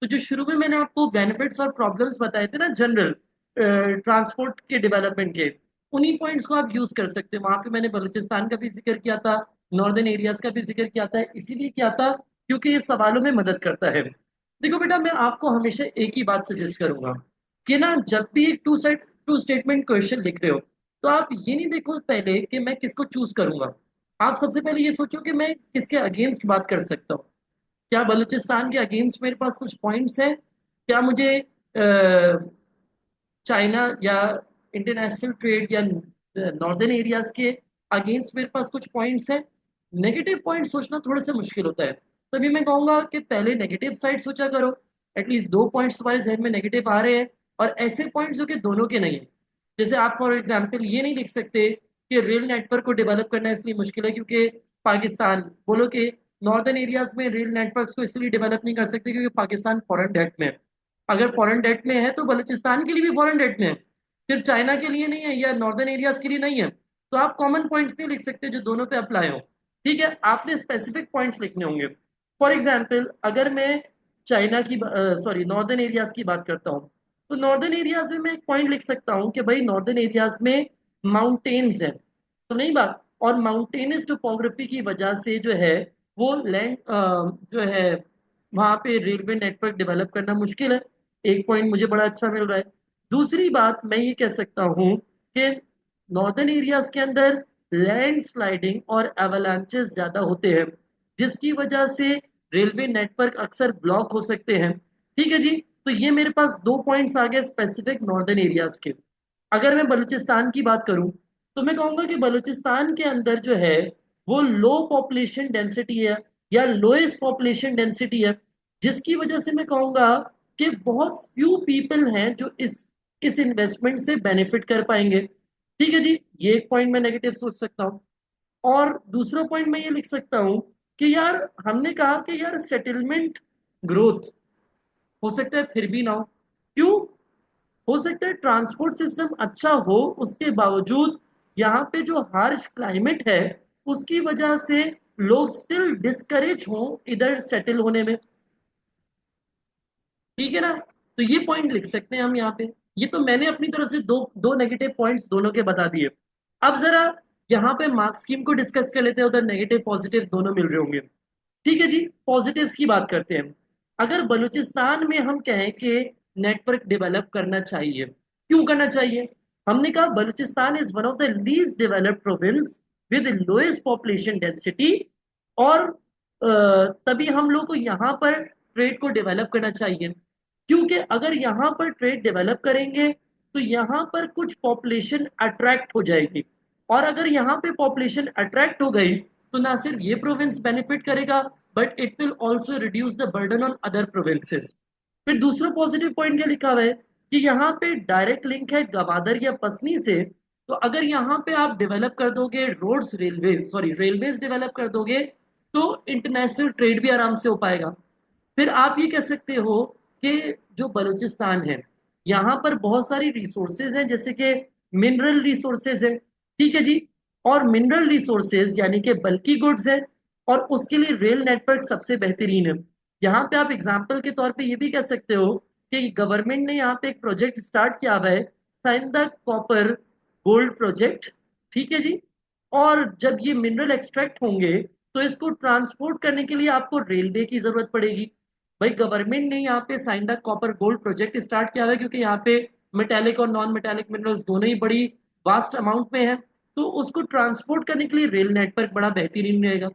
तो जो शुरू में मैंने आपको बेनिफिट्स और प्रॉब्लम्स बताए थे ना जनरल ट्रांसपोर्ट के डेवलपमेंट के, उन्हीं पॉइंट्स को आप यूज कर सकते हो। वहां पे मैंने बलूचिस्तान का भी जिक्र किया था, नॉर्दर्न एरियाज का भी जिक्र किया था, इसीलिए किया था क्योंकि ये सवालों में मदद करता है। देखो बेटा, मैं आपको हमेशा एक ही बात सजेस्ट करूंगा कि ना, जब भी एक टू स्टेटमेंट क्वेश्चन लिख रहे हो, तो आप ये नहीं देखो पहले कि मैं किसको चूज करूंगा। आप सबसे पहले ये सोचो कि मैं किसके अगेंस्ट बात कर सकता हूँ। क्या बलूचिस्तान के अगेंस्ट मेरे पास कुछ पॉइंट्स हैं? क्या मुझे चाइना या इंटरनेशनल ट्रेड या नॉर्दर्न एरियाज के अगेंस्ट मेरे पास कुछ पॉइंट्स हैं? नेगेटिव पॉइंट सोचना थोड़ा सा मुश्किल होता है। तभी मैं कहूंगा कि पहले नेगेटिव साइड सोचा करो। एटलीस्ट दो पॉइंट्स तुम्हारे जहन में नेगेटिव आ रहे हैं, और ऐसे पॉइंट्स जो कि दोनों के नहीं है। जैसे आप फॉर एग्जाम्पल ये नहीं लिख सकते कि रेल नेटवर्क को डेवलप करना इसलिए मुश्किल है क्योंकि पाकिस्तान, बोलो कि नॉर्दर्न एरियाज में रेल नेटवर्क्स को इसलिए डेवलप नहीं कर सकते क्योंकि पाकिस्तान फॉरेन डेट में है। अगर फॉरेन डेट में है तो बलूचिस्तान के लिए भी फॉरेन डेट में है, फिर चाइना के लिए नहीं है या नॉर्दर्न एरियाज के लिए नहीं है। तो आप कॉमन पॉइंट्स नहीं लिख सकते जो दोनों पे अप्लाई हो। ठीक है, आपने स्पेसिफिक पॉइंट्स लिखने होंगे। फॉर एग्जाम्पल, अगर मैं चाइना की, सॉरी, नॉर्दर्न एरियाज की बात करता हूँ, तो नॉर्दर्न एरियाज में मैं एक पॉइंट लिख सकता हूँ कि भाई नॉर्दर्न एरियाज में माउंटेन्स हैं। तो नहीं बात, और माउंटेनस टोपोग्राफी की वजह से जो है वो लैंड जो है वहां पे रेलवे नेटवर्क डेवलप करना मुश्किल है। एक पॉइंट मुझे बड़ा अच्छा मिल रहा है। दूसरी बात मैं ये कह सकता हूँ कि नॉर्दर्न एरियाज के अंदर लैंड स्लाइडिंग और एवलांचेस ज्यादा होते हैं, जिसकी वजह से रेलवे नेटवर्क अक्सर ब्लॉक हो सकते हैं। ठीक है जी। तो ये मेरे पास दो पॉइंट्स आ गए स्पेसिफिक नॉर्दर्न एरियाज के। अगर मैं बलूचिस्तान की बात करूं, तो मैं कहूंगा कि बलूचिस्तान के अंदर जो है वो लो पॉपुलेशन डेंसिटी है, या लोएस्ट पॉपुलेशन डेंसिटी है, जिसकी वजह से मैं कहूंगा कि बहुत फ्यू पीपल हैं जो इस इन्वेस्टमेंट से बेनिफिट कर पाएंगे। ठीक है जी, ये एक पॉइंट मैं नेगेटिव सोच सकता हूँ। और दूसरा पॉइंट मैं ये लिख सकता हूँ कि यार, हमने कहा कि यार सेटलमेंट ग्रोथ हो सकता है फिर भी ना हो। क्यों? हो सकता है ट्रांसपोर्ट सिस्टम अच्छा हो, उसके बावजूद यहाँ पे जो हार्श क्लाइमेट है उसकी वजह से लोग स्टिल डिस्करेज हों इधर सेटल होने में। ठीक है ना? तो ये पॉइंट लिख सकते हैं हम यहाँ पे। ये तो मैंने अपनी तरफ से दो दो नेगेटिव पॉइंट्स दोनों के बता दिए। अब जरा यहाँ पे मार्क स्कीम को डिस्कस कर लेते हैं, उधर नेगेटिव पॉजिटिव दोनों मिल रहे होंगे। ठीक है जी, पॉजिटिव्स की बात करते हैं। अगर बलूचिस्तान में हम कहें कि नेटवर्क डेवलप करना चाहिए, क्यों करना चाहिए? हमने कहा Balochistan is one of the least developed province with lowest population density, और तभी हम लोग को यहाँ पर ट्रेड को डेवलप करना चाहिए। क्योंकि अगर यहाँ पर ट्रेड डेवलप करेंगे तो यहाँ पर कुछ पॉपुलेशन अट्रैक्ट हो जाएगी, और अगर यहाँ पे पॉपुलेशन अट्रैक्ट हो गई तो ना सिर्फ ये प्रोविंस बेनिफिट करेगा, but it will also reduce the burden on other provinces. फिर दूसरा पॉजिटिव पॉइंट क्या लिखा हुआ है कि यहाँ पे डायरेक्ट लिंक है गवादर या पसनी से। तो अगर यहाँ पे आप डेवलप कर दोगे रोड्स, रेलवेज डेवलप कर दोगे, तो इंटरनेशनल ट्रेड भी आराम से हो पाएगा। फिर आप ये कह सकते हो कि जो बलूचिस्तान है, यहाँ पर बहुत सारी रिसोर्सेज हैं, जैसे कि मिनरल रिसोर्सेज है। ठीक है जी। और मिनरल रिसोर्सेज यानी कि बल्की गुड्स है, और उसके लिए रेल नेटवर्क सबसे बेहतरीन है। यहाँ पे आप एग्जाम्पल के तौर पे ये भी कह सकते हो कि गवर्नमेंट ने यहाँ पे एक प्रोजेक्ट स्टार्ट किया हुआ है, साइंदा कॉपर गोल्ड प्रोजेक्ट। ठीक है जी। और जब ये मिनरल एक्सट्रैक्ट होंगे तो इसको ट्रांसपोर्ट करने के लिए आपको रेलवे की जरूरत पड़ेगी। भाई गवर्नमेंट ने यहाँ पे Sainda copper gold project start किया हुआ है क्योंकि यहाँ पे मेटेलिक और नॉन मेटेलिक मिनरल्स दोनों ही बड़ी वास्ट अमाउंट में है। तो उसको ट्रांसपोर्ट करने के लिए रेल नेटवर्क बड़ा बेहतरीन रहेगा।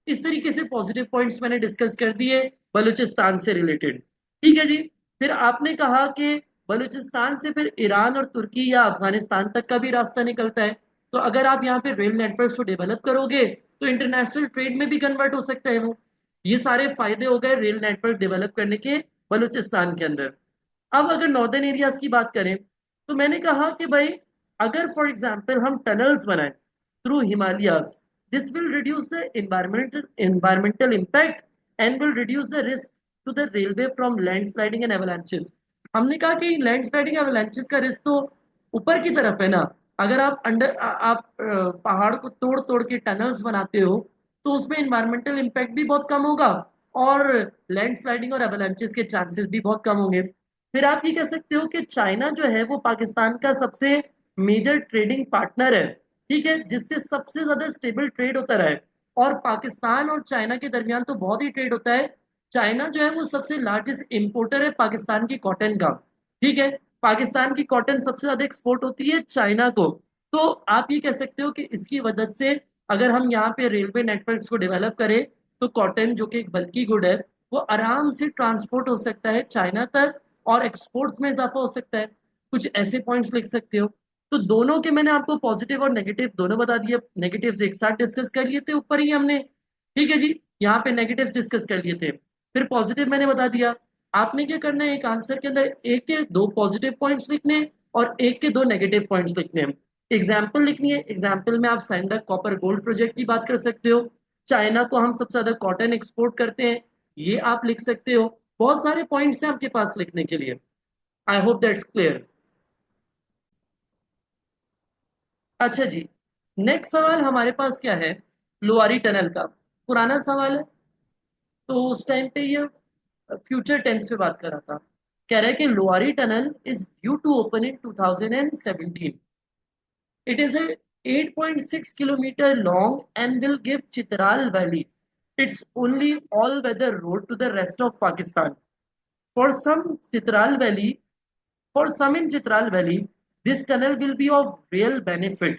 इस तरीके से पॉजिटिव पॉइंट्स मैंने डिस्कस कर दिए बलूचिस्तान से रिलेटेड। ठीक है जी। फिर आपने कहा कि बलूचिस्तान से फिर ईरान और तुर्की या अफगानिस्तान तक का भी रास्ता निकलता है। तो अगर आप यहाँ पे रेल नेटवर्क को डेवलप करोगे तो इंटरनेशनल ट्रेड में भी कन्वर्ट हो सकता है वो। ये सारे फायदे हो गए रेल नेटवर्क डेवलप करने के बलूचिस्तान के अंदर। अब अगर नॉर्दर्न एरियाज की बात करें, तो मैंने कहा कि भाई अगर फॉर एग्जांपल हम टनल्स बनाएं through Himalayas, this will reduce the environmental impact and will reduce the risk to the railway from landsliding and avalanches। हमने कहा कि लैंडस्लाइडिंग एवलांचेस का रिस्क तो ऊपर की तरफ है ना। अगर आप पहाड़ को तोड़ तोड़ के टनल्स बनाते हो तो उसमें इन्वायरमेंटल इम्पैक्ट भी बहुत कम होगा, और लैंडस्लाइडिंग और एवलांचेस के चांसेस भी बहुत कम होंगे। फिर आप ये कह सकते हो कि चाइना जो है वो पाकिस्तान का सबसे मेजर ट्रेडिंग पार्टनर है। ठीक है, जिससे सबसे ज्यादा स्टेबल ट्रेड होता रहा है। और पाकिस्तान और चाइना के दरमियान तो बहुत ही ट्रेड होता है। चाइना जो है वो सबसे लार्जेस्ट इंपोर्टर है पाकिस्तान की कॉटन का। ठीक है, पाकिस्तान की कॉटन सबसे ज्यादा एक्सपोर्ट होती है चाइना को। तो आप ये कह सकते हो कि इसकी मदद से अगर हम यहाँ पे रेलवे नेटवर्क्स को डेवलप करें तो कॉटन जो कि एक बल्की गुड है वो आराम से ट्रांसपोर्ट हो सकता है चाइना तक और एक्सपोर्ट में इजाफा हो सकता है। कुछ ऐसे पॉइंट्स लिख सकते हो। तो दोनों के मैंने आपको पॉजिटिव और नेगेटिव दोनों बता दिए। नेगेटिव्स एक साथ डिस्कस कर लिए थे ऊपर ही हमने। ठीक है जी, यहाँ पे नेगेटिव्स डिस्कस कर लिए थे, फिर पॉजिटिव मैंने बता दिया। आपने क्या करना है, एक आंसर के अंदर एक के दो पॉजिटिव पॉइंट्स लिखने हैं और एक के दो नेगेटिव पॉइंट्स लिखने हैं। एग्जाम्पल लिखनी है, एग्जाम्पल में आप साइंदा कॉपर गोल्ड प्रोजेक्ट की बात कर सकते हो। चाइना को हम सबसे ज्यादा कॉटन एक्सपोर्ट करते हैं, ये आप लिख सकते हो। बहुत सारे पॉइंट्स हैं आपके पास लिखने के लिए। I hope that's clear. अच्छा जी, नेक्स्ट सवाल हमारे पास क्या है, लोअरी टनल का। पुराना सवाल है, तो उस टाइम पे ये फ्यूचर टेंस पे बात कर रहा था। कह रहा है कि Lowari tunnel is due to open in 2017। It is a 8.6 kilometer long and will give Chitral Valley its only all-weather road to the rest of Pakistan. For some Chitral Valley, for some in Chitral Valley, this tunnel will be of real benefit,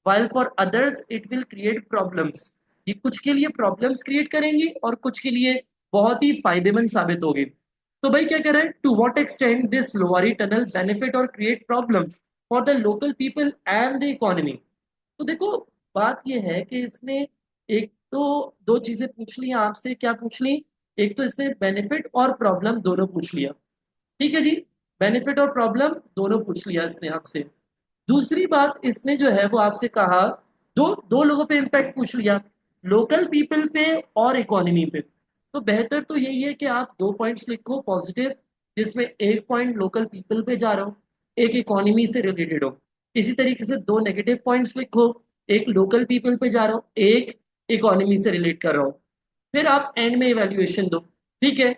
while for others it will create problems. ये कुछ के लिए प्रॉब्लम्स क्रिएट करेंगी और कुछ के लिए बहुत ही फायदेमंद साबित होगी। तो भाई क्या कह रहे हैं, to what extent this Lowari tunnel benefit और create problem for the local people and the economy. तो देखो, बात ये है कि इसने एक तो दो चीजें पूछ ली आपसे, क्या पूछ ली, एक तो इसने बेनिफिट और प्रॉब्लम दोनों पूछ लिया। ठीक है जी, बेनिफिट और प्रॉब्लम दोनों पूछ लिया इसने आपसे। दूसरी बात इसने जो है वो आपसे कहा, दो दो लोगों पे इम्पैक्ट पूछ लिया, लोकल पीपल पे और इकोनॉमी पे। तो बेहतर तो यही है कि आप दो पॉइंट्स लिखो पॉजिटिव, जिसमें एक पॉइंट लोकल पीपल पे जा रहा हो, एक इकोनॉमी से रिलेटेड हो। इसी तरीके से दो नेगेटिव पॉइंट्स लिखो, एक लोकल पीपल पे जा रहा हो, एक इकोनॉमी से रिलेट कर रहा हो। फिर आप एंड में इवैल्यूएशन दो। ठीक है,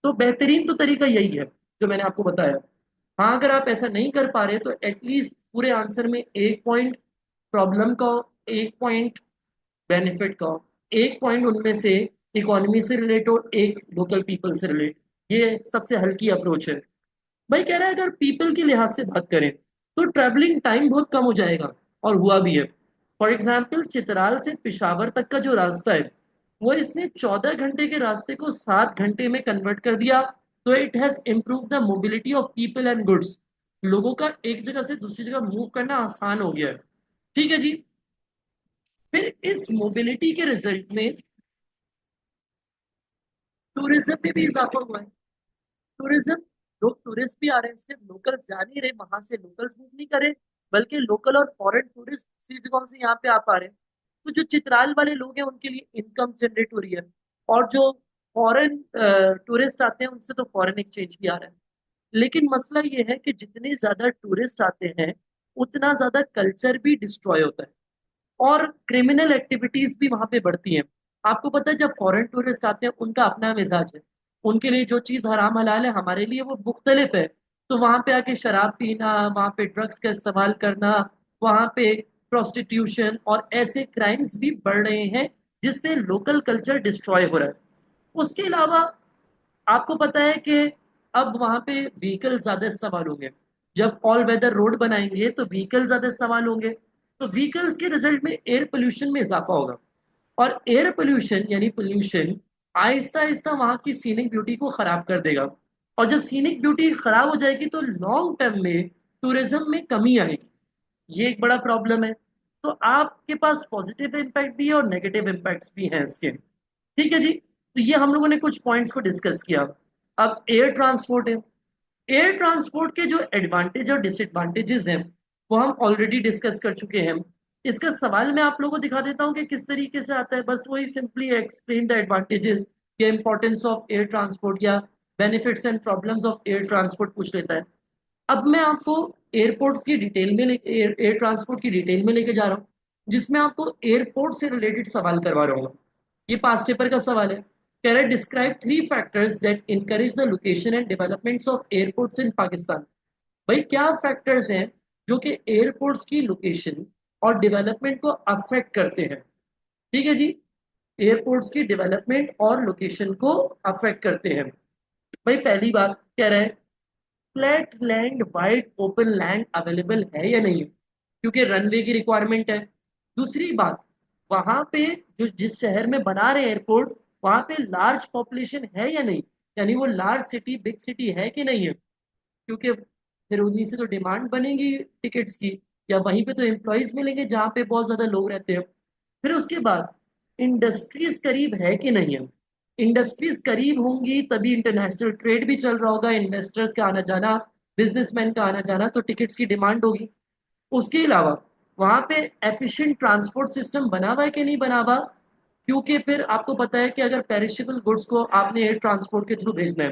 तो बेहतरीन तो तरीका यही है जो मैंने आपको बताया। हाँ, अगर आप ऐसा नहीं कर पा रहे तो एटलीस्ट पूरे आंसर में एक पॉइंट प्रॉब्लम का हो, एक पॉइंट बेनिफिट का हो, एक पॉइंट उनमें से इकोनॉमी से रिलेट हो, एक लोकल पीपल से रिलेट। ये सबसे हल्की अप्रोच है। भाई कह रहा है अगर पीपल के लिहाज से बात करें तो ट्रैवलिंग टाइम बहुत कम हो जाएगा, और हुआ भी है। फॉर एग्जाम्पल चित्राल से पिशावर तक का जो रास्ता है वो इसने 14 घंटे के रास्ते को 7 घंटे में कन्वर्ट कर दिया। तो it has improve the mobility of people and goods. लोगों का एक जगह से दूसरी जगह मूव करना आसान हो गया है। ठीक है जी, फिर इस मोबिलिटी के रिजल्ट में टूरिज्म में भी इजाफा हुआ है। टूरिज्म, लोग टूरिस्ट भी आ रहे हैं, सिर्फ लोकल्स जा नहीं रहे, वहां से लोकल्स मूव नहीं करे, बल्कि लोकल और फॉरेन टूरिस्ट दूसरी जगहों से यहाँ पे आ पा रहे हैं। तो जो चित्राल वाले लोग हैं उनके लिए इनकम जनरेट हो रही है, और जो फॉरेन टूरिस्ट आते हैं उनसे तो फॉरेन एक्सचेंज भी आ रहा है। लेकिन मसला ये है कि जितने ज्यादा टूरिस्ट आते हैं उतना ज्यादा कल्चर भी डिस्ट्रॉय होता है और क्रिमिनल एक्टिविटीज भी वहां पे बढ़ती हैं। आपको पता है जब फॉरेन टूरिस्ट आते हैं उनका अपना मिजाज है, उनके लिए जो चीज हराम हलाल है हमारे लिए वो मुख्तलिफ है। तो वहां पे आके शराब पीना, वहां पे ड्रग्स का इस्तेमाल करना, वहां पे प्रोस्टिट्यूशन और ऐसे क्राइम्स भी बढ़ रहे हैं जिससे लोकल कल्चर डिस्ट्रॉय हो रहा है। उसके अलावा आपको पता है कि अब वहां पे व्हीकल ज्यादा इस्तेमाल होंगे। जब ऑल वेदर रोड बनाएंगे तो व्हीकल ज्यादा इस्तेमाल होंगे, तो व्हीकल्स के रिजल्ट में एयर पोल्यूशन में इजाफा होगा। और एयर पोल्यूशन यानी पोल्यूशन आहिस्ता आहिस्ता वहां की सीनिक ब्यूटी को खराब कर देगा। और जब सीनिक ब्यूटी खराब हो जाएगी तो लॉन्ग टर्म में टूरिज्म में कमी आएगी। ये एक बड़ा प्रॉब्लम है। तो आपके पास पॉजिटिव इम्पैक्ट भी है और नेगेटिव इम्पैक्ट्स भी हैं इसके। ठीक है जी, तो ये हम लोगों ने कुछ पॉइंट्स को डिस्कस किया। अब एयर ट्रांसपोर्ट है। एयर ट्रांसपोर्ट के जो एडवांटेज और डिसएडवांटेजेस हैं वो हम ऑलरेडी डिस्कस कर चुके हैं। इसका सवाल मैं आप लोगों को दिखा देता हूँ कि किस तरीके से आता है। बस वही सिंपली एक्सप्लेन द एडवांटेजेस या इंपॉर्टेंस ऑफ एयर ट्रांसपोर्ट या benefits and problems of air transport पूछ लेता है। अब मैं आपको एयरपोर्ट की डिटेल में एयर ट्रांसपोर्ट की डिटेल में लेके जा रहा हूँ, जिसमें आपको एयरपोर्ट से रिलेटेड सवाल करवा रहा हूँ। ये पास्ट पेपर का सवाल है। कह रहा है describe three factors that encourage the location and developments of airports इन पाकिस्तान। भाई क्या फैक्टर्स हैं जो कि एयरपोर्ट्स की लोकेशन और डेवलपमेंट को अफेक्ट करते हैं। ठीक है जी, एयरपोर्ट्स की डेवलपमेंट और लोकेशन को अफेक्ट करते हैं। भाई पहली बात कह रहे हैं, flat land wide open land available है या नहीं है, क्योंकि रनवे की रिक्वायरमेंट है। दूसरी बात, वहां पे जो जिस शहर में बना रहे एयरपोर्ट, वहां पे लार्ज पॉपुलेशन है या नहीं, यानी वो लार्ज सिटी बिग सिटी है कि नहीं है, क्योंकि फिर उन्हीं से तो डिमांड बनेगी टिकट्स की, या वहीं पे तो एम्प्लॉयज मिलेंगे जहाँ पे बहुत ज्यादा लोग रहते हैं। फिर उसके बाद इंडस्ट्रीज करीब है कि नहीं है। इंडस्ट्रीज करीब होंगी तभी इंटरनेशनल ट्रेड भी चल रहा होगा, इन्वेस्टर्स का आना जाना, बिजनेसमैन का आना जाना, तो टिकट्स की डिमांड होगी। उसके अलावा वहां पे एफिशिएंट ट्रांसपोर्ट सिस्टम बना हुआ है कि नहीं बना हुआ, क्योंकि फिर आपको पता है कि अगर पेरिशेबल गुड्स को आपने एयर ट्रांसपोर्ट के थ्रू भेजना है,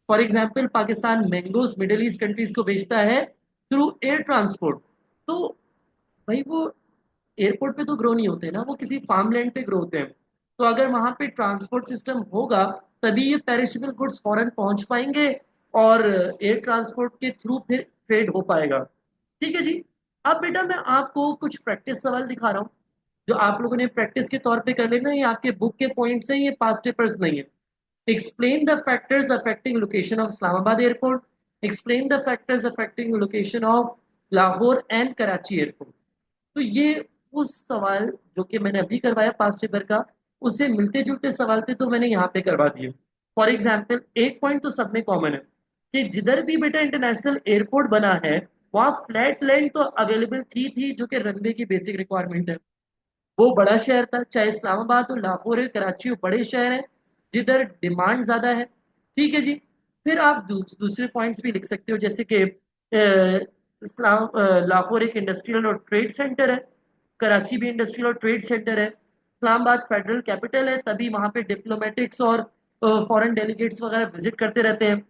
for example Pakistan mangoes middle east countries को भेजता है थ्रू एयर ट्रांसपोर्ट, तो भाई वो एयरपोर्ट पे तो ग्रो नहीं होते ना, वो किसी फार्म लैंड पे ग्रो होते हैं। तो अगर वहां पे ट्रांसपोर्ट सिस्टम होगा तभी ये पेरिशेबल गुड्स फॉरेन पहुंच पाएंगे, और एयर ट्रांसपोर्ट के थ्रू फिर ट्रेड हो पाएगा। ठीक है जी। अब बेटा मैं आपको कुछ प्रैक्टिस सवाल दिखा रहा हूँ, जो आप लोगों ने प्रैक्टिस के तौर पे कर लेना, ये आपके बुक के पॉइंट्स हैं, ये पास्ट पेपर्स नहीं है। Explain the factors affecting location of Islamabad airport, explain the factors affecting location of Lahore and Karachi airport. तो ये उस सवाल जो कि मैंने अभी करवाया पास्ट पेपर का, उससे मिलते जुलते सवाल थे, तो मैंने यहाँ पे करवा दिए। फॉर एग्जाम्पल एक पॉइंट तो सब में कॉमन है कि जिधर भी बेटा इंटरनेशनल एयरपोर्ट बना है, वहाँ फ्लैट लैंड तो अवेलेबल थी जो कि रनवे की बेसिक रिक्वायरमेंट है। वो बड़ा शहर था, चाहे इस्लामाबाद हो, लाहौर हो, कराची हो, बड़े शहर हैं जिधर डिमांड ज्यादा है। ठीक है जी। फिर आप दूसरे पॉइंट्स भी लिख सकते हो, जैसे कि लाहौर एक इंडस्ट्रियल और ट्रेड सेंटर है, कराची भी इंडस्ट्रियल और ट्रेड सेंटर है, इस्लामाबाद फेडरल कैपिटल है, तभी वहां पे डिप्लोमेटिक्स और फॉरेन डेलीगेट्स वगैरह विजिट करते रहते हैं।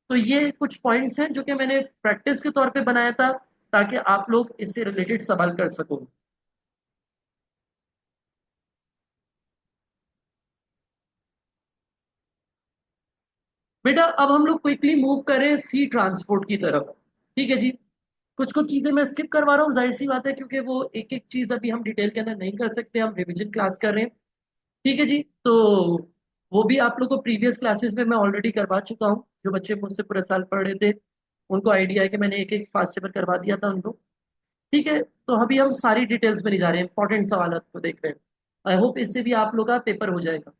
तो ये कुछ पॉइंट्स हैं जो कि मैंने प्रैक्टिस के तौर पे बनाया था, ताकि आप लोग इससे रिलेटेड सवाल कर सको। बेटा अब हम लोग क्विकली मूव करें सी ट्रांसपोर्ट की तरफ। ठीक है जी। कुछ कुछ चीजें मैं स्किप करवा रहा हूँ, जाहिर सी बात है, क्योंकि वो एक एक चीज अभी हम डिटेल के अंदर नहीं कर सकते, हम रिवीजन क्लास कर रहे हैं। ठीक है जी। तो वो भी आप लोग को प्रीवियस क्लासेस में मैं ऑलरेडी करवा चुका हूँ, जो बच्चे मुझसे पूरे साल पढ़ रहे थे उनको आइडिया है कि मैंने एक एक फास्ट पेपर करवा दिया था उनको। ठीक है। तो अभी हम सारी डिटेल्स में नहीं जा रहे हैं, इंपॉर्टेंट सवाल को देख रहे हैं। आई होप इससे भी आप लोग का पेपर हो जाएगा।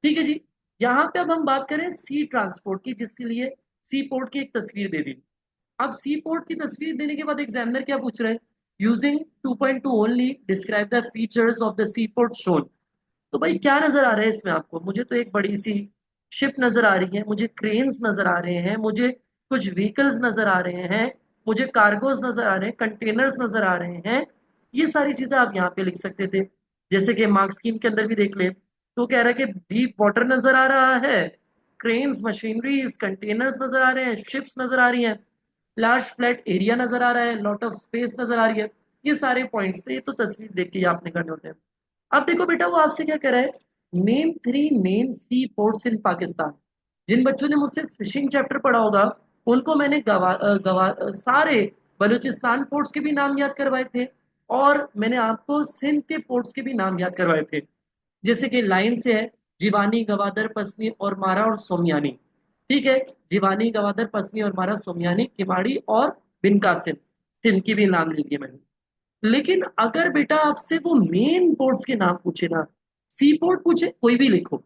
ठीक है जी। यहाँ पे अब हम बात करें सी ट्रांसपोर्ट की, जिसके लिए सी पोर्ट की एक तस्वीर दे दी। अब सी पोर्ट की तस्वीर देने के बाद एग्जामिनर क्या पूछ रहे हैं, using 2.2 only describe the features of the sea port shown. तो भाई क्या नजर आ रहा है इसमें आपको, मुझे तो एक बड़ी सी शिप नजर आ रही है, मुझे क्रेन्स नजर आ रहे हैं, मुझे कुछ व्हीकल्स नजर आ रहे हैं, मुझे कार्गोज नजर आ रहे हैं, कंटेनर्स नजर आ रहे हैं। ये सारी चीजें आप यहाँ पे लिख सकते थे। जैसे कि मार्क स्कीम के अंदर भी देख ले, तो कह रहा है कि डीप वाटर नजर आ रहा है, क्रेन्स मशीनरीज कंटेनर्स नजर आ रहे हैं, शिप्स नजर आ रही हैं, लार्ज फ्लैट एरिया नजर आ रहा है, लॉट ऑफ स्पेस नजर आ रही है। ये सारे पॉइंट्स थे, ये तो तस्वीर देख के ही आपने करने होते हैं। अब देखो बेटा वो आपसे क्या कह रहा है, name 3 main sea ports in Pakistan. जिन बच्चों ने मुझसे फिशिंग चैप्टर पढ़ा होगा, उनको मैंने सारे बलूचिस्तान पोर्ट्स के भी नाम याद करवाए थे, और मैंने आपको सिंध के पोर्ट्स के भी नाम याद करवाए थे। जैसे कि लाइन से है, जीवानी, गवादर, पसनी और मारा और सोमियानी। ठीक है। जीवानी, गवादर, पसनी और मारा, सोमियानी, किमाड़ी और बिन कासिम, तिनकी भी नाम ले लिए मैंने। लेकिन अगर बेटा आपसे वो मेन पोर्ट्स के नाम पूछे ना, सी पोर्ट पूछे कोई भी लिखो,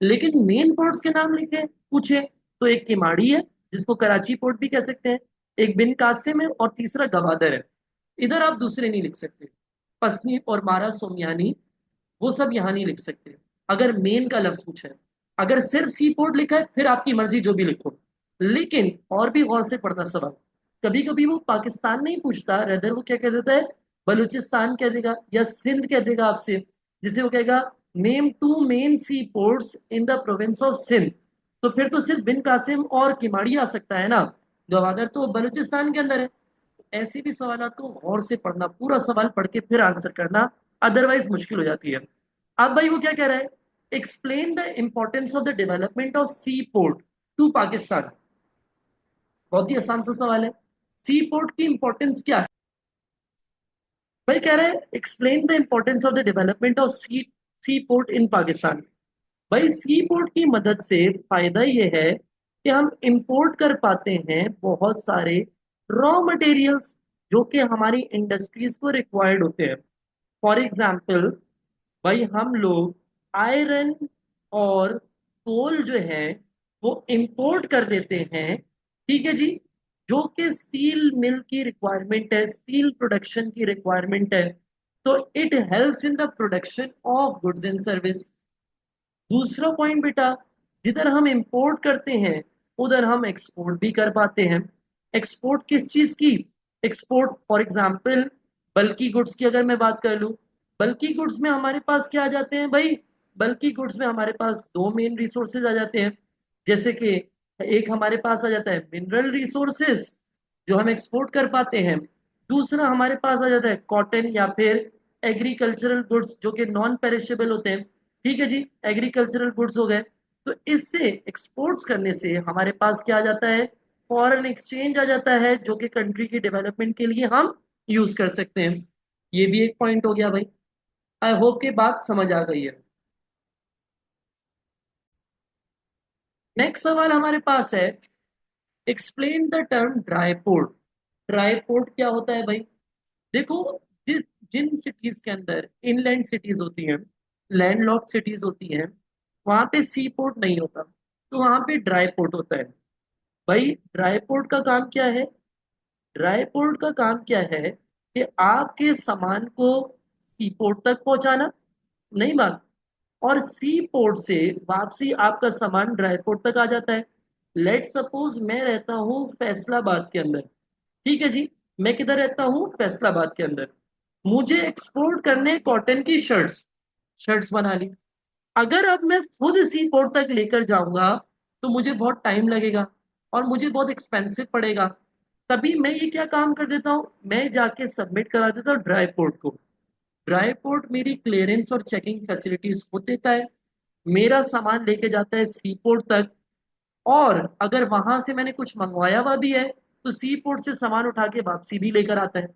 लेकिन मेन पोर्ट्स के नाम लिखे पूछे, तो एक किमाड़ी है जिसको कराची पोर्ट भी कह सकते हैं, एक बिन कासिम है, और तीसरा गवादर है। इधर आप दूसरे नहीं लिख सकते, पसनी और मारा, सोमियानी, वो सब यहाँ नहीं लिख सकते अगर मेन का लफ्ज पूछा है। अगर सिर्फ सी पोर्ट लिखा है फिर आपकी मर्जी जो भी लिखो, लेकिन और भी गौर से पढ़ना सवाल। कभी कभी वो पाकिस्तान नहीं पूछता, रेदर वो क्या कह देता है, बलूचिस्तान कह देगा या सिंध कह देगा आपसे, जिसे वो कहेगा name 2 main sea ports in the province of Sindh. तो फिर तो सिर्फ बिन कासिम और किमाड़ी आ सकता है ना, गवादर तो बलूचिस्तान के अंदर है। ऐसे भी सवाल को गौर से पढ़ना, पूरा सवाल पढ़ के फिर आंसर करना, अदरवाइज मुश्किल हो जाती है। अब भाई वो क्या कह रहा है, explain the importance of the development of sea port to Pakistan. बहुत ही आसान सा सवाल है, सी पोर्ट की इंपॉर्टेंस क्या है। भाई कह रहा है explain the importance of the development of sea sea port in Pakistan. भाई सी पोर्ट की मदद से फायदा ये है कि हम इंपोर्ट कर पाते हैं बहुत सारे रॉ मटेरियल्स जो कि हमारी इंडस्ट्रीज को रिक्वायर्ड होते हैं। फॉर एग्जाम्पल, भाई हम लोग आयरन और कोल जो है वो इंपोर्ट कर देते हैं, ठीक है जी, जो कि स्टील मिल की रिक्वायरमेंट है, स्टील प्रोडक्शन की रिक्वायरमेंट है। तो it helps in the production of goods and service. दूसरा पॉइंट बेटा, जिधर हम इंपोर्ट करते हैं उधर हम एक्सपोर्ट भी कर पाते हैं। एक्सपोर्ट किस चीज की? Export for example bulky goods की अगर मैं बात कर लूं, बल्की गुड्स में हमारे पास क्या आ जाते हैं भाई? बल्की गुड्स में हमारे पास दो मेन रिसोर्सेज आ जाते हैं। जैसे कि एक हमारे पास आ जाता है मिनरल रिसोर्सेज जो हम एक्सपोर्ट कर पाते हैं। दूसरा हमारे पास आ जाता है कॉटन या फिर एग्रीकल्चरल गुड्स जो कि नॉन पेरिशेबल होते हैं। ठीक है जी, एग्रीकल्चरल गुड्स हो गए। तो इससे एक्सपोर्ट्स करने से हमारे पास क्या आ जाता है? फॉरेन एक्सचेंज आ जाता है जो कि कंट्री की डेवलपमेंट के लिए हम यूज कर सकते हैं। ये भी एक पॉइंट हो गया भाई। आई होप कि बात समझ आ गई है। नेक्स्ट सवाल हमारे पास है, explain the term dry port. Dry port क्या होता है भाई? देखो, जिस जिन सिटीज के अंदर इनलैंड सिटीज होती हैं, लैंडलॉक्ड सिटीज होती हैं, वहां पे सी पोर्ट नहीं होता, तो वहां पे ड्राई पोर्ट होता है। भाई ड्राई पोर्ट का काम क्या है? ड्राई पोर्ट का काम क्या है कि आपके सामान को सी पोर्ट तक पहुंचाना, नहीं बात, और सी पोर्ट से वापसी आपका सामान ड्राई पोर्ट तक आ जाता है। लेट सपोज मैं रहता हूँ फैसलाबाद के अंदर, ठीक है जी, मैं किधर रहता हूँ? फैसलाबाद के अंदर। मुझे एक्सपोर्ट करने कॉटन की शर्ट्स, शर्ट्स बना ली। अगर अब मैं खुद सी पोर्ट तक लेकर जाऊंगा तो मुझे बहुत टाइम लगेगा और मुझे बहुत एक्सपेंसिव पड़ेगा। तभी मैं ये क्या काम कर देता हूँ, मैं जाके सबमिट करा देता हूँ ड्राई पोर्ट को। ड्राई पोर्ट मेरी क्लियरेंस और चेकिंग फैसिलिटीज खुद देता है, मेरा सामान लेके जाता है सी पोर्ट तक। और अगर वहां से मैंने कुछ मंगवाया हुआ भी है तो सी पोर्ट से सामान उठा के वापसी भी लेकर आता है।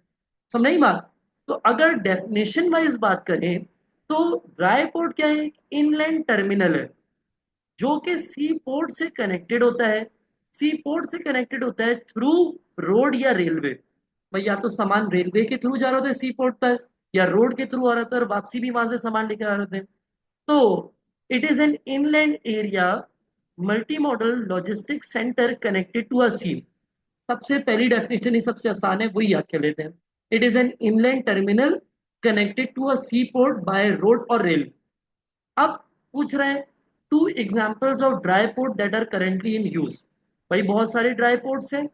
समझ नहीं बात? तो अगर डेफिनेशन वाइज बात करें तो ड्राई पोर्ट क्या है? इनलैंड टर्मिनल है जो कि सी पोर्ट से कनेक्टेड होता है। सी पोर्ट से कनेक्टेड होता है थ्रू रोड या रेलवे। भाई या तो सामान रेलवे के थ्रू जा रहा होता है सी पोर्ट तक, या रोड के थ्रू आ रहा था और वापसी भी वहां से सामान लेकर आ रहे थे। तो it is an inland area multi modal logistic centre connected to a sea. सबसे पहली डेफिनेशन ही सबसे आसान है, वही याद कर लेते हैं। It is an inland terminal connected to a sea port by road और रेल। अब पूछ रहे हैं two examples of dry port that are currently in use. भाई बहुत सारे ड्राई पोर्ट्स हैं,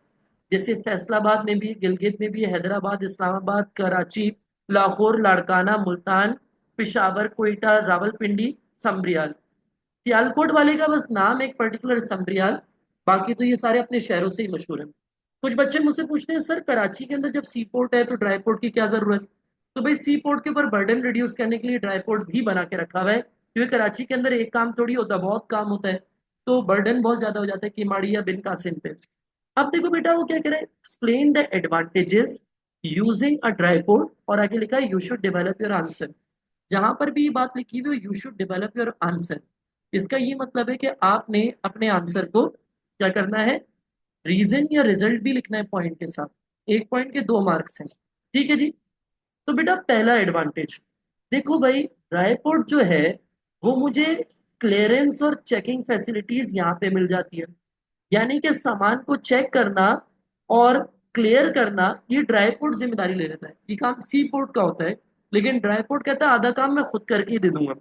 जैसे फैसलाबाद में भी, गिलगित में भी, हैदराबाद, इस्लामाबाद, कराची, लाहौर, लाड़काना, मुल्तान, पिशावर, कोयटा, रावलपिंडी, समरियाल। सियालकोट वाले का बस नाम एक पर्टिकुलर समरियाल, बाकी तो ये सारे अपने शहरों से ही मशहूर हैं। कुछ बच्चे मुझसे पूछते हैं सर कराची के अंदर जब सी पोर्ट है तो ड्राई पोर्ट की क्या जरूरत? तो भाई सी पोर्ट के ऊपर बर्डन रिड्यूस करने के लिए ड्राई पोर्ट भी बना के रखा हुआ है, क्योंकि कराची के अंदर एक काम थोड़ी होता, बहुत काम होता है। तो बर्डन बहुत ज्यादा हो जाता है किमाड़ी या बिन कासिम पे। अब देखो बेटा वो क्या कह रहा है, explain the advantages using a dry port, और आगे लिखा है you should develop your answer. जहां पर भी ये बात लिखी हुई you should develop your answer, इसका ये मतलब है कि आपने अपने आंसर को क्या करना है, रीजन या रिजल्ट भी लिखना है पॉइंट के साथ। एक पॉइंट के दो मार्क्स हैं, ठीक है जी। तो बेटा पहला एडवांटेज, देखो भाई रायपोर्ट जो है वो मुझे क्लियरेंस और चेकिंग फैसिलिटीज यहाँ पे मिल जाती है। यानी कि सामान को चेक करना और क्लियर करना ये ड्राई पोर्ट जिम्मेदारी ले लेता है, ये काम सी पोर्ट का होता है। लेकिन ड्राई पोर्ट कहता है आधा काम मैं खुद करके ही दे दूंगा।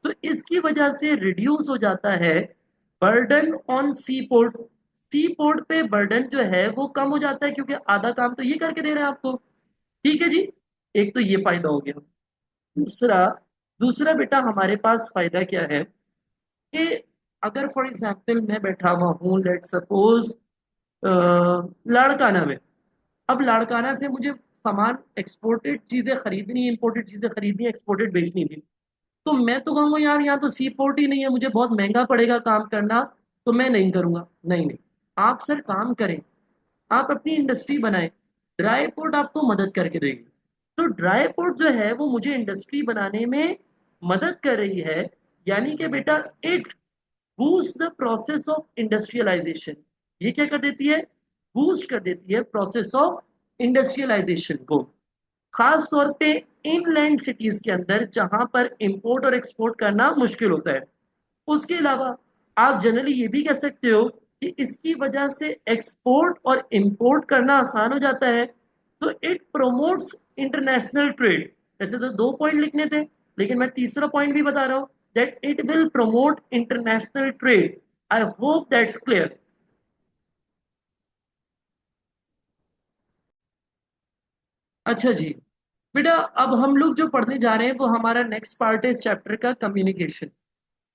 तो इसकी वजह से रिड्यूस हो जाता है burden on sea port. Sea port पे बर्डन जो है वो कम हो जाता है क्योंकि आधा काम तो ये करके दे रहे हैं आपको। ठीक है जी, एक तो ये फायदा हो गया। दूसरा, दूसरा बेटा हमारे पास फायदा क्या है कि अगर फॉर एग्जाम्पल मैं बैठा हुआ हूँ लेट सपोज लाड़काना में, अब लाड़काना से मुझे सामान एक्सपोर्टेड चीजें खरीदनी है, इंपोर्टेड चीजें खरीदनी है, एक्सपोर्टेड बेचनी थी। तो मैं तो कहूंगा यार यहाँ तो सी पोर्ट ही नहीं है, मुझे बहुत महंगा पड़ेगा काम करना, तो मैं नहीं करूंगा। नहीं नहीं, आप सर काम करें, आप अपनी इंडस्ट्री बनाएं, ड्राई पोर्ट आपको मदद करके देगी। तो ड्राई पोर्ट जो है वो मुझे इंडस्ट्री बनाने में मदद कर रही है, यानी कि बेटा it boost the process of industrialisation. ये क्या कर देती है? बूस्ट कर देती है प्रोसेस ऑफ इंडस्ट्रियलाइजेशन को, खास तौर पे इनलैंड सिटीज के अंदर जहां पर इंपोर्ट और एक्सपोर्ट करना मुश्किल होता है। उसके अलावा आप जनरली ये भी कह सकते हो कि इसकी वजह से एक्सपोर्ट और इंपोर्ट करना आसान हो जाता है। तो इट प्रोमोट्स इंटरनेशनल ट्रेड। वैसे तो दो पॉइंट लिखने थे, लेकिन मैं तीसरा पॉइंट भी बता रहा हूं, that it will promote international trade. I hope that's clear. अच्छा जी, बेटा अब हम लोग जो पढ़ने जा रहे हैं वो हमारा नेक्स्ट पार्ट है इस चैप्टर का, कम्युनिकेशन।